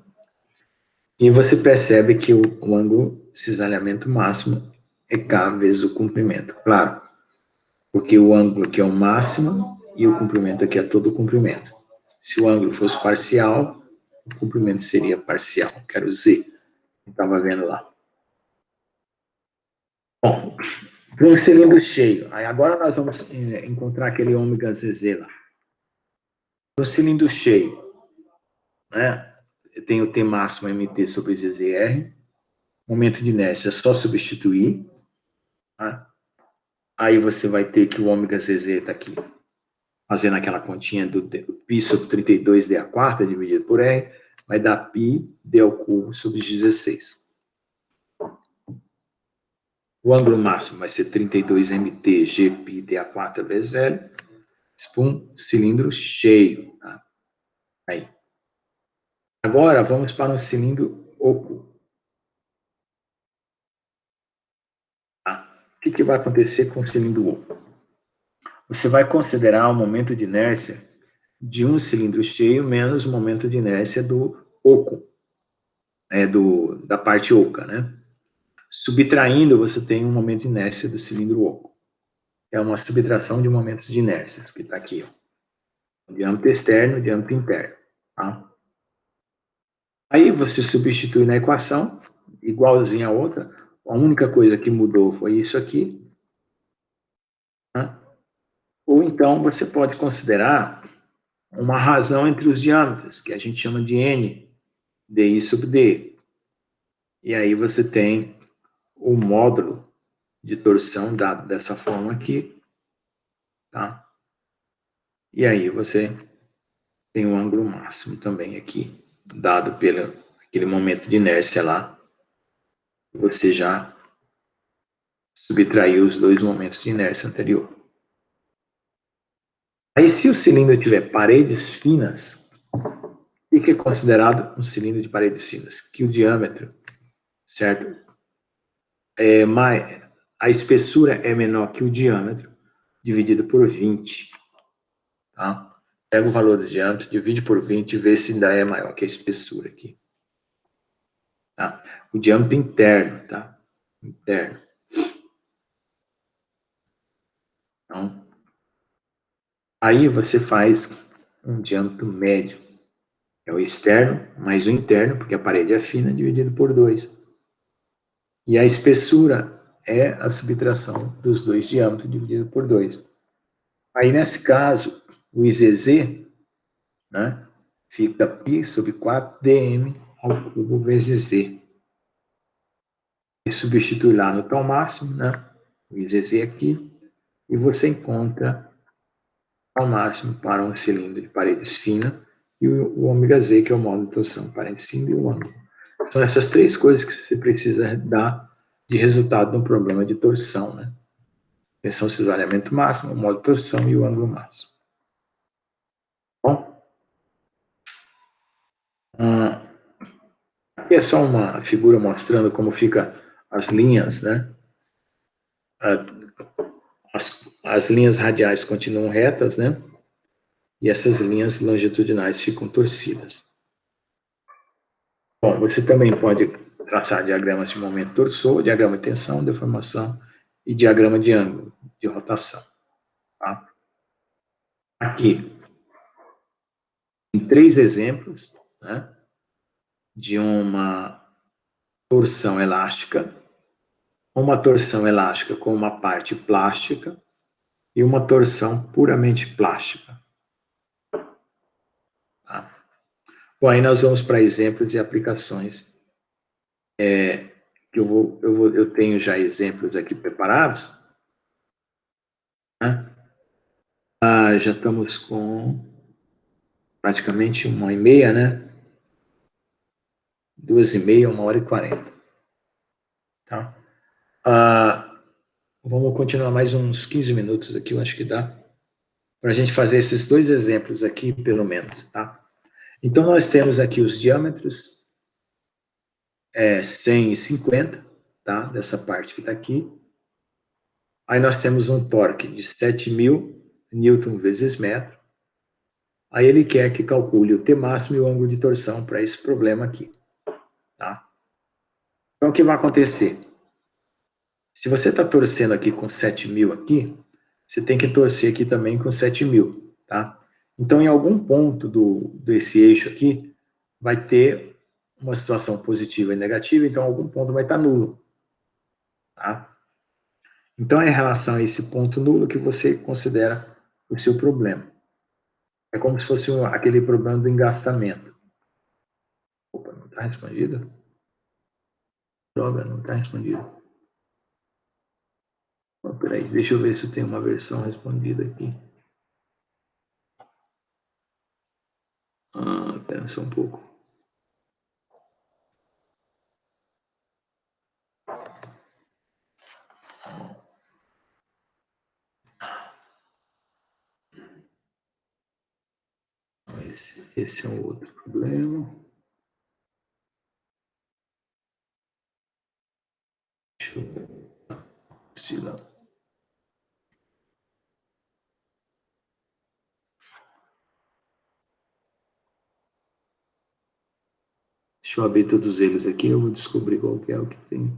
A: E você percebe que o ângulo de cisalhamento máximo é K vezes o comprimento. Claro, porque o ângulo aqui é o máximo e o comprimento aqui é todo o comprimento. Se o ângulo fosse parcial, o comprimento seria parcial, que era o Z, que estava vendo lá. Bom, para um cilindro cheio, aí agora nós vamos encontrar aquele ômega ZZ lá. Para um cilindro cheio, né, tem o T máximo MT sobre ZZR, momento de inércia é só substituir, tá? Aí você vai ter que o ômega ZZ está aqui, fazendo aquela continha do π sobre 32 d a quarta dividido por R, vai dar π d ao cubo sobre 16. O ângulo máximo vai ser 32 mt g π d a quarta vezes L, isso para um cilindro cheio. Tá? Aí. Agora vamos para um cilindro oco. Tá? O que vai acontecer com o cilindro oco? Você vai considerar o momento de inércia de um cilindro cheio menos o momento de inércia do oco, da parte oca, né? Subtraindo, você tem um momento de inércia do cilindro oco. É uma subtração de momentos de inércias, que está aqui, ó. O diâmetro externo e o diâmetro interno. Tá? Aí você substitui na equação, igualzinha a outra. A única coisa que mudou foi isso aqui. Tá? Ou então você pode considerar uma razão entre os diâmetros, que a gente chama de N, DI sub D. E aí você tem o módulo de torção dado dessa forma aqui. Tá? E aí você tem o ângulo máximo também aqui, dado pelo aquele momento de inércia lá. Você já subtraiu os dois momentos de inércia anterior. Aí, se o cilindro tiver paredes finas, o que é considerado um cilindro de paredes finas? Que o diâmetro, certo? A espessura é menor que o diâmetro, dividido por 20. Tá? Pega o valor do diâmetro, divide por 20 e vê se ainda é maior que a espessura aqui. Tá? O diâmetro interno, tá? Interno. Então, aí você faz um diâmetro médio. É o externo mais o interno, porque a parede é fina, dividido por 2. E a espessura é a subtração dos dois diâmetros dividido por 2. Aí, nesse caso, o IZZ, né, fica π sobre 4 dm ao cubo vezes Z. E substitui lá no tal máximo, né, o IZZ aqui, e você encontra ao máximo para um cilindro de paredes finas e o ômega Z, que é o modo de torção, parede fina e o ângulo. São essas três coisas que você precisa dar de resultado no problema de torção, né? Tensão cisalhamento máximo, o modo de torção e o ângulo máximo. Bom, aqui é só uma figura mostrando como fica as linhas, né? As linhas radiais continuam retas, né? E essas linhas longitudinais ficam torcidas. Bom, você também pode traçar diagramas de momento torsor, diagrama de tensão, deformação e diagrama de ângulo de rotação. Tá? Aqui, tem 3 exemplos, né, de uma torção elástica com uma parte plástica e uma torção puramente plástica. Tá? Bom, aí nós vamos para exemplos e aplicações. Eu tenho já exemplos aqui preparados. Né? Já estamos com praticamente 1h30, né? 2h30, 1h40. Tá? Vamos continuar mais uns 15 minutos aqui, eu acho que dá, para a gente fazer esses 2 exemplos aqui, pelo menos, tá? Então, nós temos aqui os diâmetros é 150, tá? Dessa parte que está aqui. Aí nós temos um torque de 7.000 newton vezes metro. Aí ele quer que calcule o T máximo e o ângulo de torção para esse problema aqui, tá? Então, o que vai acontecer? Se você está torcendo aqui com 7.000 aqui, você tem que torcer aqui também com 7.000, tá? Então, em algum ponto desse eixo aqui, vai ter uma situação positiva e negativa, então algum ponto vai estar nulo, tá? Então, é em relação a esse ponto nulo que você considera o seu problema. É como se fosse aquele problema do engastamento. Opa, não está respondido? Droga, não está respondido. Oh, peraí, deixa eu ver se tem uma versão respondida aqui. Espera só um pouco. Esse é um outro problema. Deixa eu ver. Deixa eu abrir todos eles aqui, eu vou descobrir qual que é o que tem.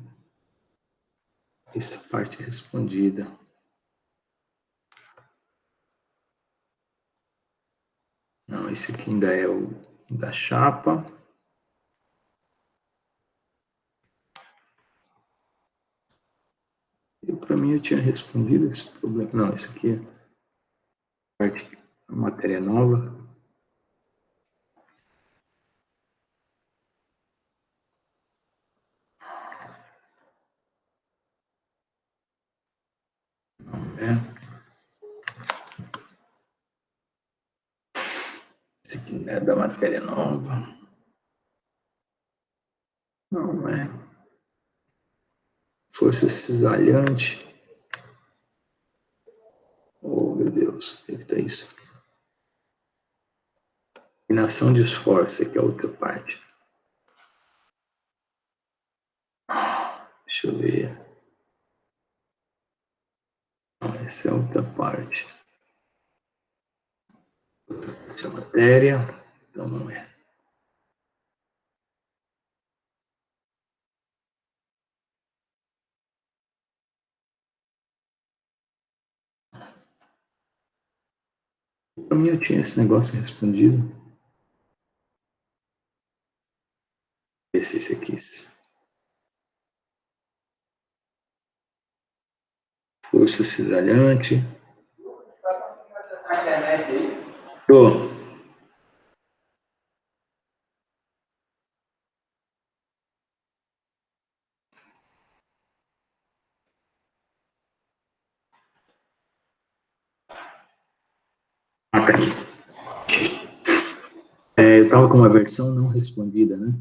A: Essa parte é respondida. Não, esse aqui ainda é o da chapa. Para mim eu tinha respondido esse problema. Não, esse aqui é parte da matéria nova. Não é. Esse aqui é da matéria nova. Não é. Força cisalhante. Oh, meu Deus, o que está isso? Combinação de esforço, aqui é a outra parte. Deixa eu ver. Não, essa é a outra parte. Essa é a matéria. Então não é. Para mim eu tinha esse negócio respondido. Esse aqui. Força cisalhante. Tô. Peraí. Eu estava com uma versão não respondida, né?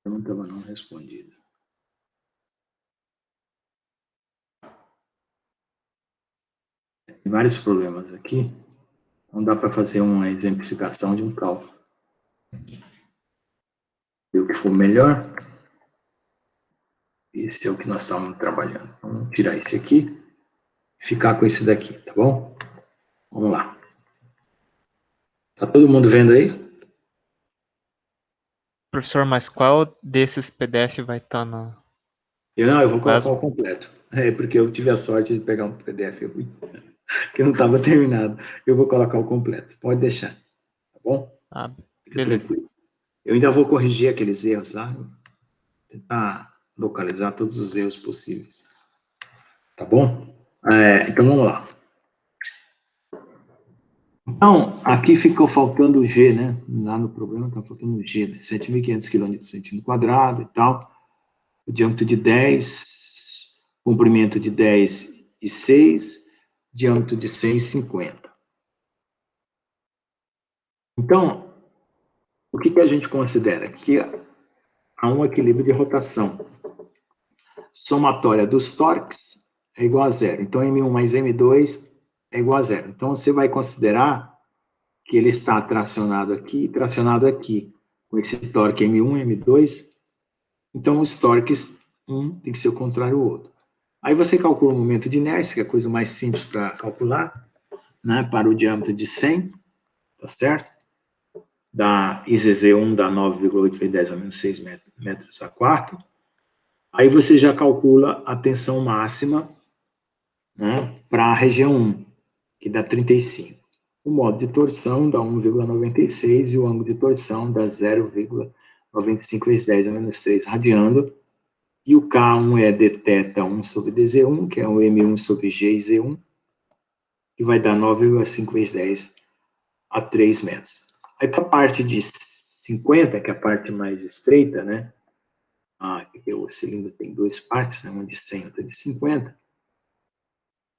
A: Eu não estava não respondida. Tem vários problemas aqui. Não dá para fazer uma exemplificação de um cálculo. E o que for melhor, esse é o que nós estamos trabalhando. Vamos tirar esse aqui e ficar com esse daqui, tá bom? Vamos lá. Tá todo mundo vendo aí?
B: Professor, mas qual desses PDF vai estar na...
A: Eu vou colocar o completo. Porque eu tive a sorte de pegar um PDF ruim, que não estava terminado. Eu vou colocar o completo. Pode deixar, tá bom? Fica
B: beleza.
A: tranquilo. Eu ainda vou corrigir aqueles erros lá, tentar localizar todos os erros possíveis. Tá bom? Então, vamos lá. Então, aqui ficou faltando o G, né? Lá no problema está faltando o G, né? 7.500 km por centímetro quadrado e tal. O diâmetro de 10, comprimento de 10,6, diâmetro de 6,50. Então, o que a gente considera? Que há um equilíbrio de rotação. Somatória dos torques é igual a zero. Então, M1 mais M2 é igual a zero. Então, você vai considerar que ele está tracionado aqui e tracionado aqui. com esse torque M1, M2. Então, os torques, um tem que ser o contrário ao outro. Aí você calcula o momento de inércia, que é a coisa mais simples para calcular, né, para o diâmetro de 100, tá certo? Da IZZ1 dá 9,8 vezes 10 a menos 6 metros a quarto. Aí você já calcula a tensão máxima, né, para a região 1, que dá 35. O modo de torção dá 1,96 e o ângulo de torção dá 0,95 vezes 10 a menos 3 radiando. E o K1 é dθ 1 sobre dz1, que é o M1 sobre GZ1, que vai dar 9,5 vezes 10 a 3 metros. Aí para a parte de 50, que é a parte mais estreita, né? Porque o cilindro tem duas partes, né? Uma de 100 e outra de 50.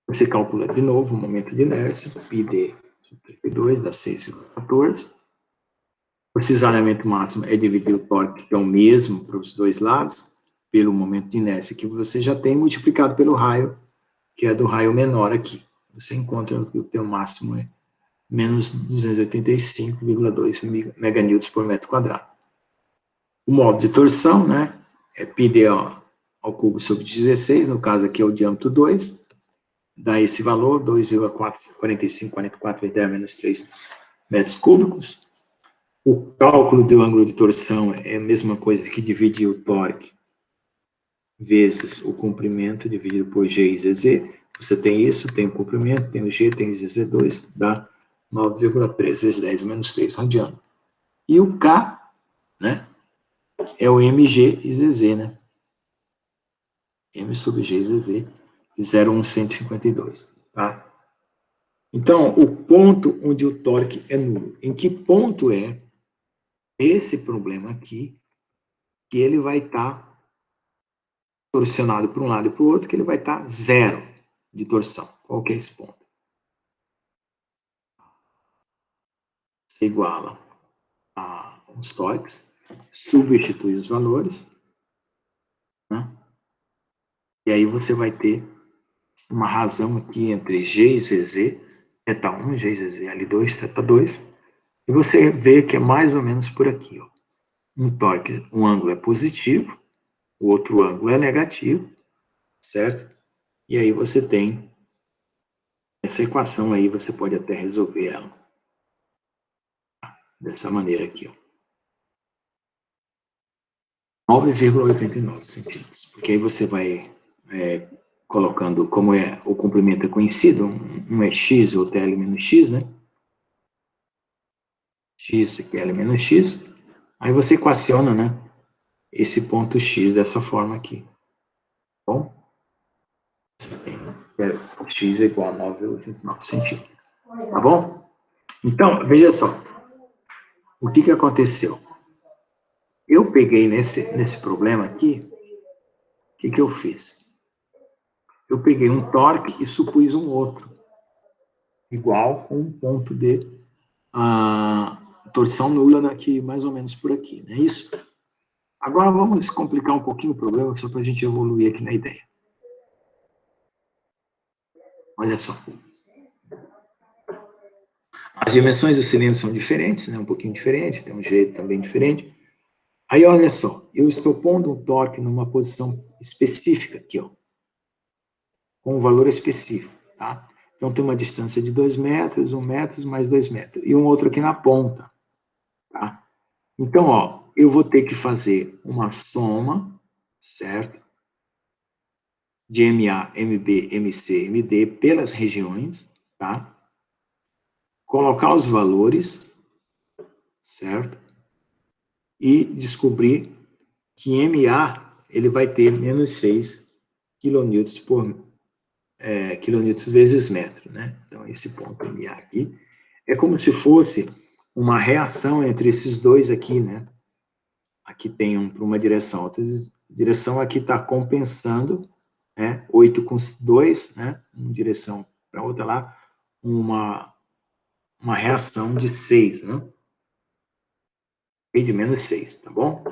A: Você calcula de novo o momento de inércia, πd sobre P2 dá 6,14. O cisalhamento máximo é dividir o torque, que é o mesmo para os dois lados, pelo momento de inércia que você já tem, multiplicado pelo raio, que é do raio menor aqui. Você encontra que o teu máximo é menos 285,2 meganewtons por metro quadrado. O modo de torção, né, é πd ao cubo sobre 16, no caso aqui é o diâmetro 2, dá esse valor, 2,4544 vezes 10 menos 3 metros cúbicos. O cálculo do ângulo de torção é a mesma coisa que dividir o torque vezes o comprimento dividido por G e ZZ. Você tem isso, tem o comprimento, tem o G, tem o ZZ2, dá 9,3 vezes 10 menos 3 radiano. E o K, né, é o MG e ZZ, né? M sobre G e ZZ, 0,152, tá? Então, o ponto onde o torque é nulo. Em que ponto é esse problema aqui que ele vai estar torsionado para um lado e para o outro, que ele vai estar zero de torção. Qual que é esse ponto? Você iguala os torques, substitui os valores, né? E aí você vai ter uma razão aqui entre G e ZZ, θ1, G e ZZ, L2, θ2, e você vê que é mais ou menos por aqui, ó. Um torque, um ângulo é positivo, o outro ângulo é negativo, certo? E aí você tem essa equação aí, você pode até resolver ela dessa maneira aqui, ó. 9,89 centímetros, porque aí você vai colocando, como o comprimento é conhecido, um é x, outro é L menos x, né? X aqui é L menos x, aí você equaciona, né, esse ponto x dessa forma aqui, tá bom? Você tem x é igual a 9,89 centímetros, tá bom? Então, veja só, o que aconteceu? Eu peguei nesse problema aqui, o que eu fiz? Eu peguei um torque e supus um outro, igual com um ponto de torção nula aqui, mais ou menos por aqui, não é isso? Agora vamos complicar um pouquinho o problema, só para a gente evoluir aqui na ideia. Olha só. As dimensões do cilindro são diferentes, né? Um pouquinho diferente, tem um jeito também diferente. Aí, olha só, eu estou pondo um torque numa posição específica aqui, ó, com um valor específico, tá? Então, tem uma distância de 2 metros, 1 metro mais 2 metros, e um outro aqui na ponta, tá? Então, ó, eu vou ter que fazer uma soma, certo? De MA, MB, MC, MD pelas regiões, tá? Colocar os valores, certo? E descobrir que MA, ele vai ter menos 6 quilonewtons quilonewtons vezes metro, né? Então, esse ponto MA aqui é como se fosse uma reação entre esses dois aqui, né? Aqui tem um para uma direção, outra direção aqui está compensando, né? 8 com 2, né? Uma direção para outra lá, uma reação de 6, né? De menos 6, tá bom?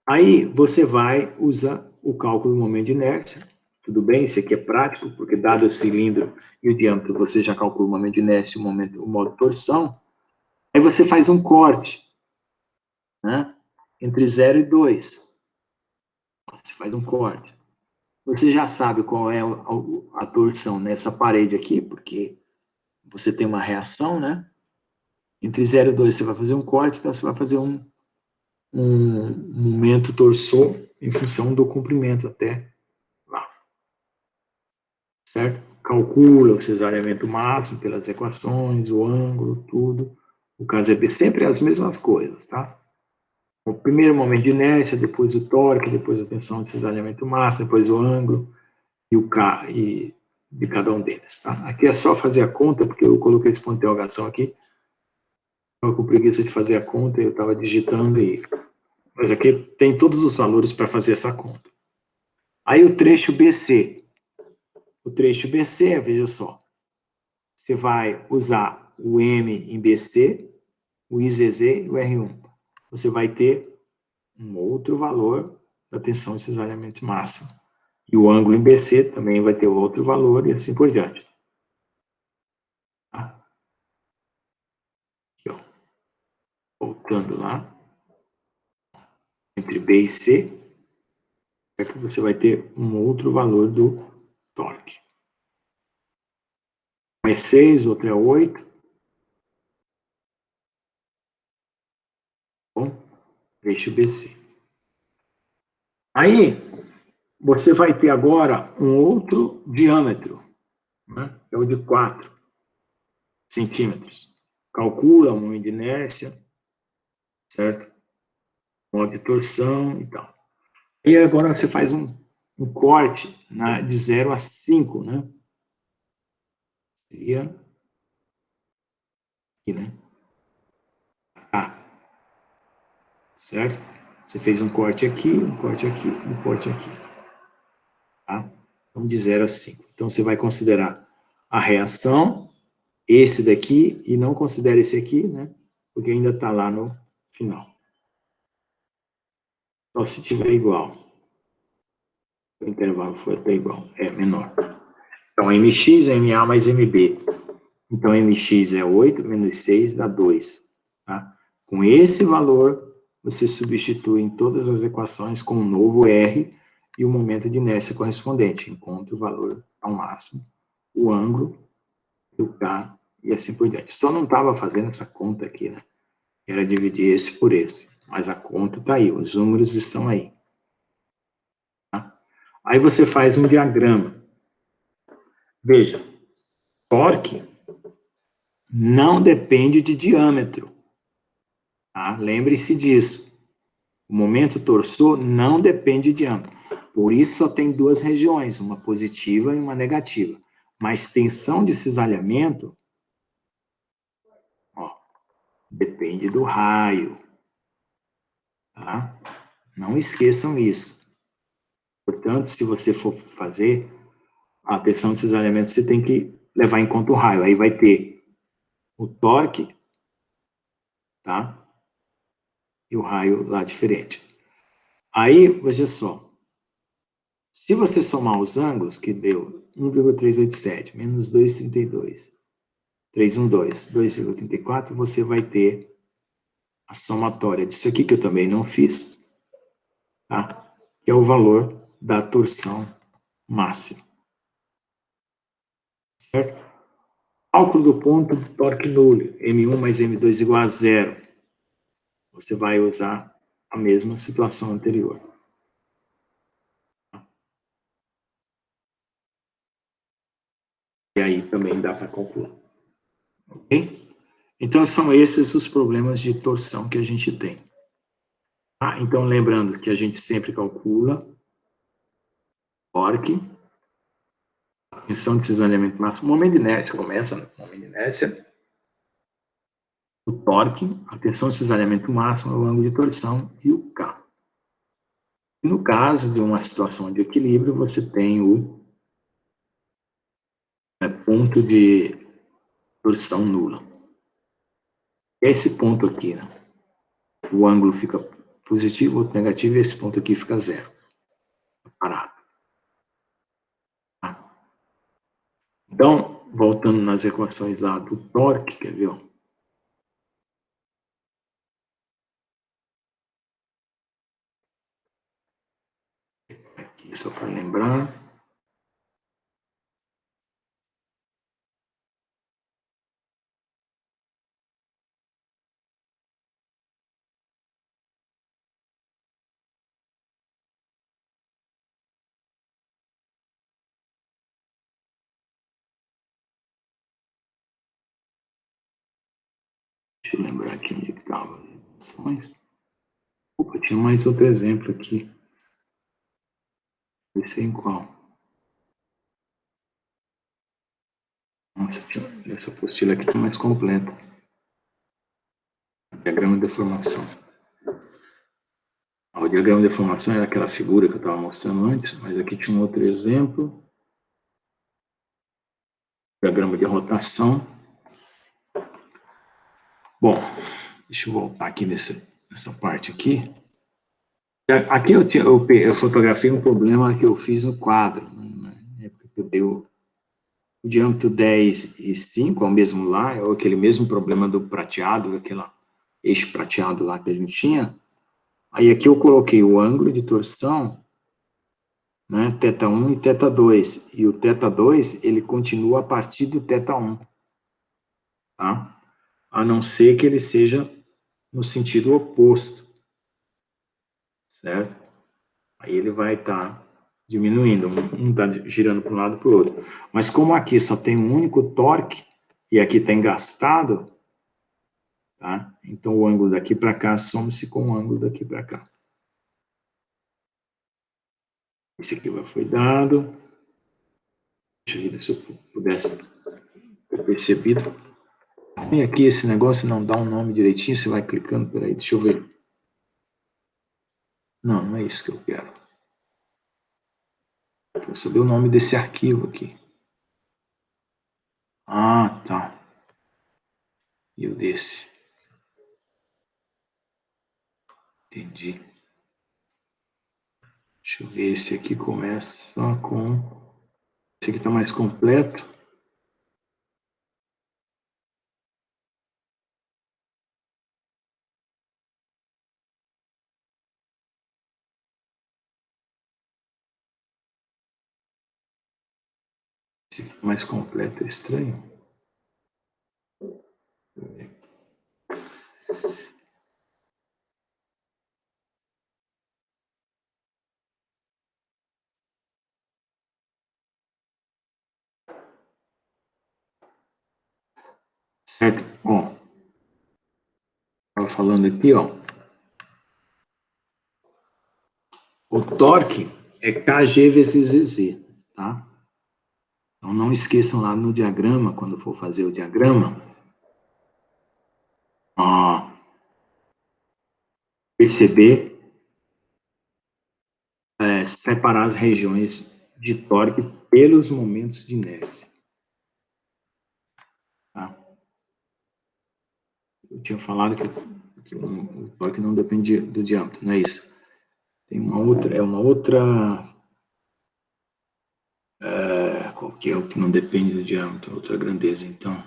A: Aí você vai usar o cálculo do momento de inércia. Tudo bem, isso aqui é prático, porque dado o cilindro e o diâmetro, você já calcula o momento de inércia e o modo de torção. Aí você faz um corte né? Entre 0 e 2. Você faz um corte. Você já sabe qual é a torção nessa parede aqui, porque você tem uma reação, né? Entre 0 e 2 você vai fazer um corte, então você vai fazer um momento torsor em função do comprimento até lá. Certo? Calcula o cesariamento máximo pelas equações, o ângulo, tudo. O caso é sempre as mesmas coisas, tá? O primeiro momento de inércia, depois o torque, depois a tensão de cesariamento máximo, depois o ângulo e o K e de cada um deles, tá? Aqui é só fazer a conta, porque eu coloquei esse ponto de interrogação aqui. Estava com preguiça de fazer a conta, eu estava digitando e... Mas aqui tem todos os valores para fazer essa conta. Aí o trecho BC. O trecho BC, veja só, você vai usar o M em BC, o IZZ e o R1. Você vai ter um outro valor da tensão de cesariamento máximo. E o ângulo em BC também vai ter outro valor e assim por diante. Tá? Aqui, ó. Voltando lá. Entre B e C, é que você vai ter um outro valor do torque. Um é 6, outro é 8. Bom, eixo BC. Aí, você vai ter agora um outro diâmetro, né? É o de 4 centímetros. Calcula o momento de inércia, certo? Modo de torção e tal. E agora você faz um corte de 0 a 5, né? Seria aqui, né? Certo? Você fez um corte aqui, um corte aqui, um corte aqui. Tá? Então, de 0 a 5. Então, você vai considerar a reação, esse daqui, e não considera esse aqui, né? Porque ainda está lá no final. Só se tiver igual. O intervalo for até igual, é menor. Então, MX é MA mais MB. Então, MX é 8 menos 6 dá 2. Tá? Com esse valor, você substitui em todas as equações com um novo R e o momento de inércia correspondente. Encontra o valor ao máximo, o ângulo, o K e assim por diante. Só não estava fazendo essa conta aqui, né? Era dividir esse por esse. Mas a conta está aí, os números estão aí. Tá? Aí você faz um diagrama. Veja, torque não depende de diâmetro. Tá? Lembre-se disso. O momento torsor não depende de diâmetro. Por isso só tem duas regiões, uma positiva e uma negativa. Mas tensão de cisalhamento, ó, depende do raio. Tá? Não esqueçam isso. Portanto, se você for fazer a tensão de cisalhamento, você tem que levar em conta o raio. Aí vai ter o torque, tá? E o raio lá diferente. Aí, veja só. Se você somar os ângulos, que deu 1,387 menos 2,32, 312, 2,34, você vai ter a somatória disso aqui, que eu também não fiz, tá? Que é o valor da torção máxima. Certo? Cálculo do ponto de torque nulo, M1 mais M2 igual a 0. Você vai usar a mesma situação anterior. E aí também dá para calcular. Ok? Então, são esses os problemas de torção que a gente tem. Tá? Então, lembrando que a gente sempre calcula torque, tensão de cisalhamento máximo, momento de inércia, começa no momento de inércia, o torque, a tensão de cisalhamento máximo, o ângulo de torção e o K. E no caso de uma situação de equilíbrio, você tem o ponto de torção nula. Esse ponto aqui, né? O ângulo fica positivo, outro negativo, e esse ponto aqui fica zero. Parado. Tá? Então, voltando nas equações lá do torque, quer ver? Só para lembrar. Deixa eu lembrar aqui onde estava as equações. Opa, tinha mais outro exemplo aqui. Esse em qual? Nossa, essa apostila aqui está mais completa. Diagrama de deformação. O diagrama de deformação era aquela figura que eu estava mostrando antes, mas aqui tinha um outro exemplo. Diagrama de rotação. Bom, deixa eu voltar aqui nessa parte aqui. Aqui eu fotografei um problema que eu fiz no quadro, né? Eu dei o diâmetro 10 e 5, é o mesmo lá, é aquele mesmo problema do prateado, aquele eixo prateado lá que a gente tinha. Aí aqui eu coloquei o ângulo de torção, né, θ1 e θ2, e o θ2, ele continua a partir do θ1, tá? A não ser que ele seja no sentido oposto, certo? Aí ele vai estar diminuindo, um está girando para um lado para o outro. Mas como aqui só tem um único torque, e aqui está engastado, tá? Então o ângulo daqui para cá soma-se com o ângulo daqui para cá. Esse aqui já foi dado. Deixa eu ver se eu pudesse ter percebido. E aqui esse negócio não dá um nome direitinho, você vai clicando, peraí, deixa eu ver. Não, não é isso que eu quero. Eu quero saber o nome desse arquivo aqui. Ah, tá. E o desse. Entendi. Deixa eu ver, esse aqui começa com... Esse aqui está mais completo. Esse aqui mais completo é estranho. Certo? Ó, estava falando aqui, ó. O torque é Kg vezes Zz, tá? Então não esqueçam lá no diagrama, quando for fazer o diagrama, ó, perceber, separar as regiões de torque pelos momentos de inércia. Tá? Eu tinha falado que o torque não depende do diâmetro, não é isso? Tem uma outra, qual que é o que não depende do diâmetro? Outra grandeza, então.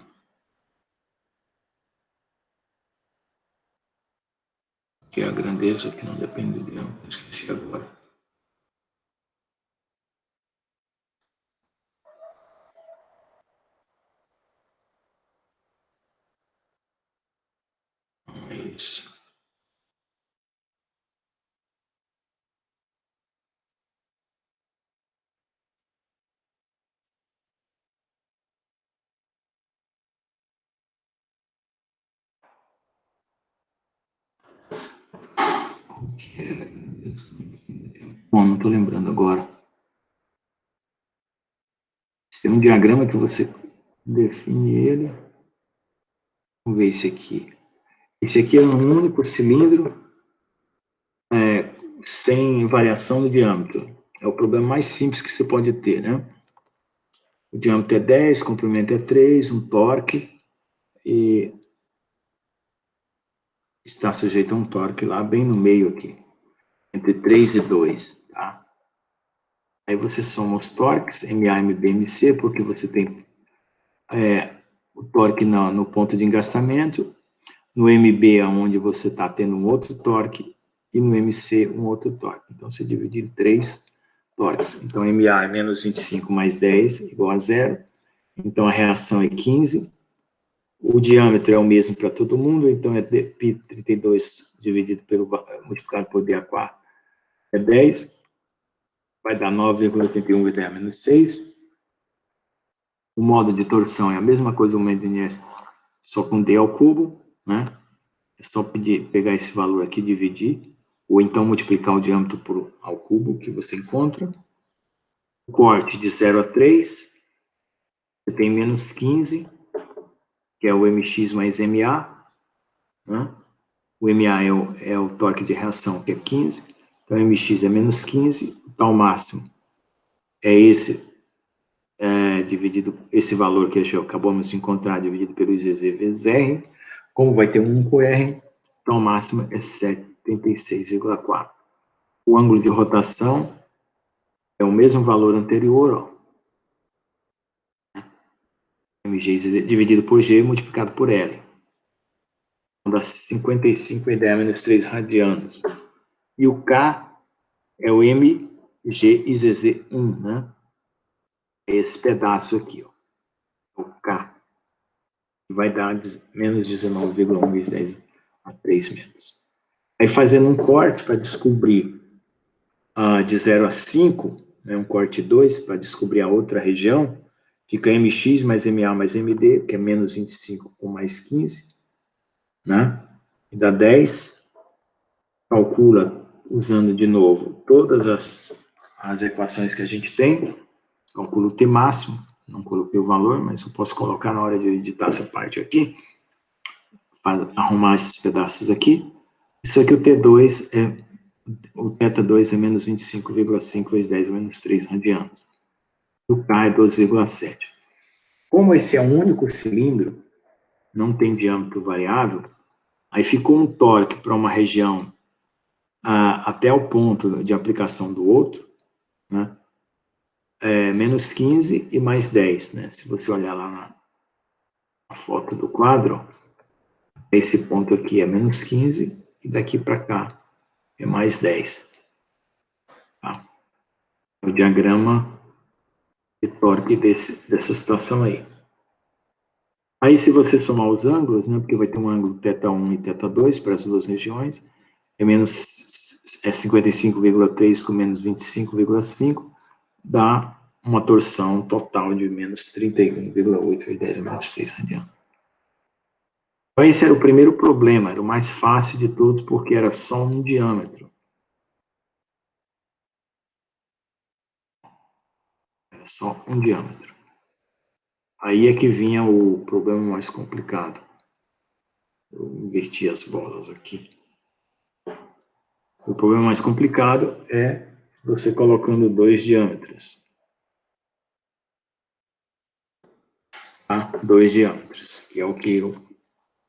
A: Que é a grandeza que não depende do diâmetro, esqueci agora. Não é isso. O que era? Bom, não estou lembrando agora. Tem um diagrama que você define ele. Vamos ver esse aqui. Esse aqui é um único cilindro sem variação do diâmetro. É o problema mais simples que você pode ter, né? O diâmetro é 10, o comprimento é 3, um torque, e está sujeito a um torque lá bem no meio aqui, entre 3 e 2, tá? Aí você soma os torques, MA, MB, MC, porque você tem o torque no ponto de engastamento, no MB, onde você está tendo um outro torque, e no MC, um outro torque. Então, você divide em 3 torques. Então, MA é menos 25 mais 10 igual a 0. Então, a reação é 15. O diâmetro é o mesmo para todo mundo, então é π32 dividido multiplicado por dA4 é 10. Vai dar 9,81 vezes 10 menos 6. O modo de torção é a mesma coisa, o momento de inércia, só com D ao cubo, né? É só pegar esse valor aqui e dividir, ou então multiplicar o diâmetro ao cubo que você encontra. O corte de 0 a 3, você tem menos 15, que é o mx mais ma, né? O ma é o torque de reação, que é 15, então mx é menos 15, o tal máximo é esse, dividido, esse valor que acabamos de encontrar, dividido pelo IZZ vezes R. Como vai ter um único R, então o máximo é 76,4. O ângulo de rotação é o mesmo valor anterior, ó. mg dividido por G multiplicado por L. Então dá 55 vezes 10 menos 3 radianos. E o K é o mgIZZ1, né? É esse pedaço aqui, ó. O K. Vai dar menos 19,1 vezes 10 a 3 menos. Aí fazendo um corte para descobrir de 0 a 5, né, um corte 2 para descobrir a outra região, fica mx mais ma mais md, que é menos 25 com mais 15, né? E dá 10. Calcula usando de novo todas as equações que a gente tem. Calcula o T máximo, não coloquei o valor, mas eu posso colocar na hora de editar essa parte aqui, arrumar esses pedaços aqui. Isso aqui o T2 o θ2 é menos 25,5 vezes 10 menos 3 radianos. O K é 12,7. Como esse é um único cilindro, não tem diâmetro variável, aí ficou um torque para uma região até o ponto de aplicação do outro, né? Menos 15 e mais 10, né? Se você olhar lá na foto do quadro, esse ponto aqui é menos 15 e daqui para cá é mais 10. Tá? O diagrama de torque dessa situação aí. Aí, se você somar os ângulos, né, porque vai ter um ângulo θ1 e θ2 para as duas regiões, é 55,3 com menos 25,5, dá uma torção total de menos 31,8 vezes 10 a menos 3 radianos. Então, esse era o primeiro problema, era o mais fácil de todos, porque era só um diâmetro. Era só um diâmetro. Aí é que vinha o problema mais complicado. Eu inverti as bolas aqui. O problema mais complicado é você colocando dois diâmetros. Tá? Dois diâmetros, que é o que eu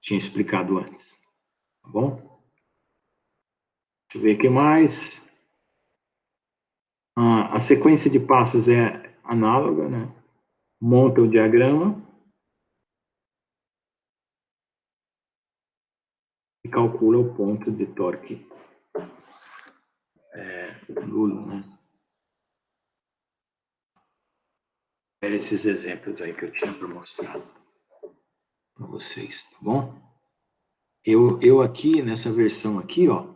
A: tinha explicado antes. Tá bom? Deixa eu ver o que mais. A sequência de passos é análoga, né? Monta o diagrama e calcula o ponto de torque nulo, né? Era esses exemplos aí que eu tinha para mostrar para vocês, tá bom? Eu aqui, nessa versão aqui, ó,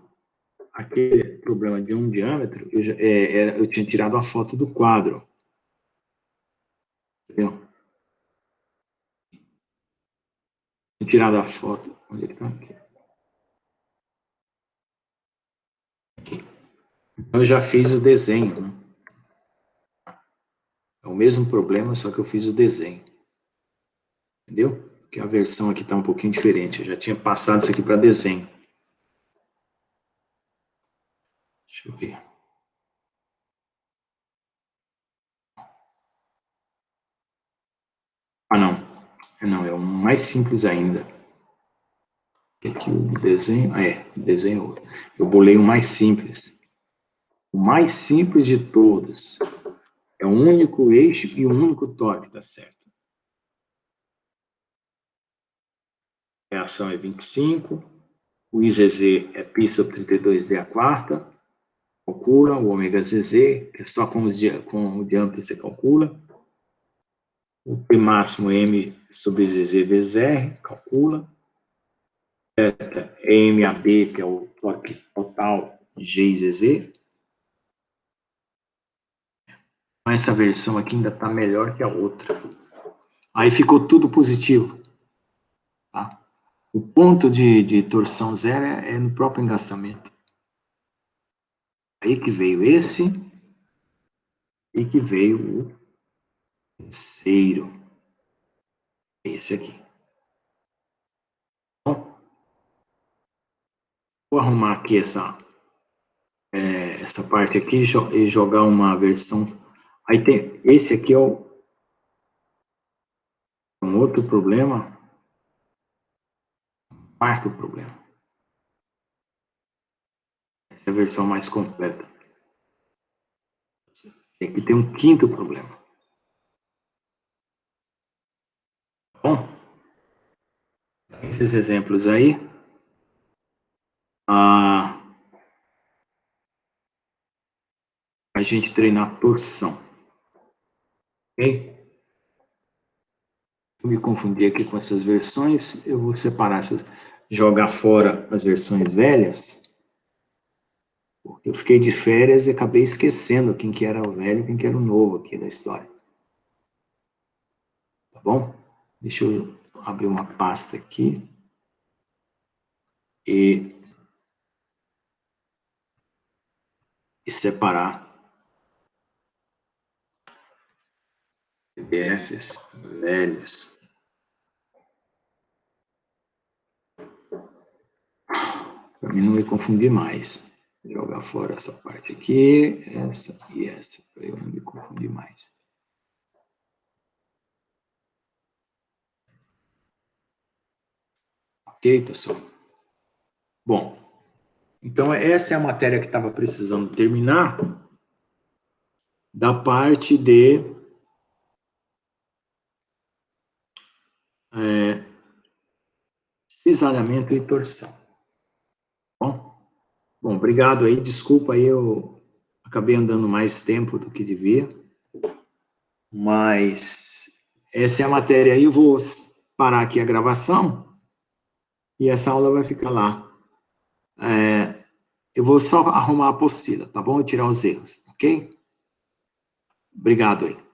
A: aquele problema de um diâmetro, eu tinha tirado a foto do quadro. Entendeu? Tinha tirado a foto. Onde é que tá? Aqui. Eu já fiz o desenho, né? É o mesmo problema, só que eu fiz o desenho. Entendeu? Porque a versão aqui está um pouquinho diferente. Eu já tinha passado isso aqui para desenho. Deixa eu ver. Não. Não, é um mais simples ainda. Aqui o desenho... o desenho é outro. Eu bolei o mais simples. O mais simples de todos. É um único eixo e um único torque, tá certo? A reação é 25. O IZZ é π sobre 32 d a quarta. calcula, o ômega ZZ, que é só com o diâmetro você calcula. O P máximo M sobre ZZ vezes R, calcula. MAB, que é o torque total, G e ZZ. Essa versão aqui ainda está melhor que a outra. Aí ficou tudo positivo. Tá? O ponto de torção zero é no próprio engastamento. Aí que veio esse e que veio o terceiro. Esse aqui. Bom, vou arrumar aqui essa parte aqui e jogar uma versão. Aí tem esse aqui é um outro problema. Quarto problema. Essa é a versão mais completa. E aqui tem um quinto problema. Bom, esses exemplos aí, a gente treinar torção. Ok? Eu me confundi aqui com essas versões, eu vou separar essas, jogar fora as versões velhas, porque eu fiquei de férias e acabei esquecendo quem que era o velho e quem que era o novo aqui da história. Tá bom? Deixa eu abrir uma pasta aqui. E separar PDFs velhos. Para mim não me confundir mais. Vou jogar fora essa parte aqui, essa e essa, para eu não me confundir mais. Ok, pessoal? Bom, então essa é a matéria que estava precisando terminar da parte de cisalhamento e torção. Bom, obrigado aí, desculpa aí, eu acabei andando mais tempo do que devia, mas essa é a matéria aí, eu vou parar aqui a gravação e essa aula vai ficar lá. Eu vou só arrumar a apostila, tá bom? E tirar os erros, ok? Obrigado aí.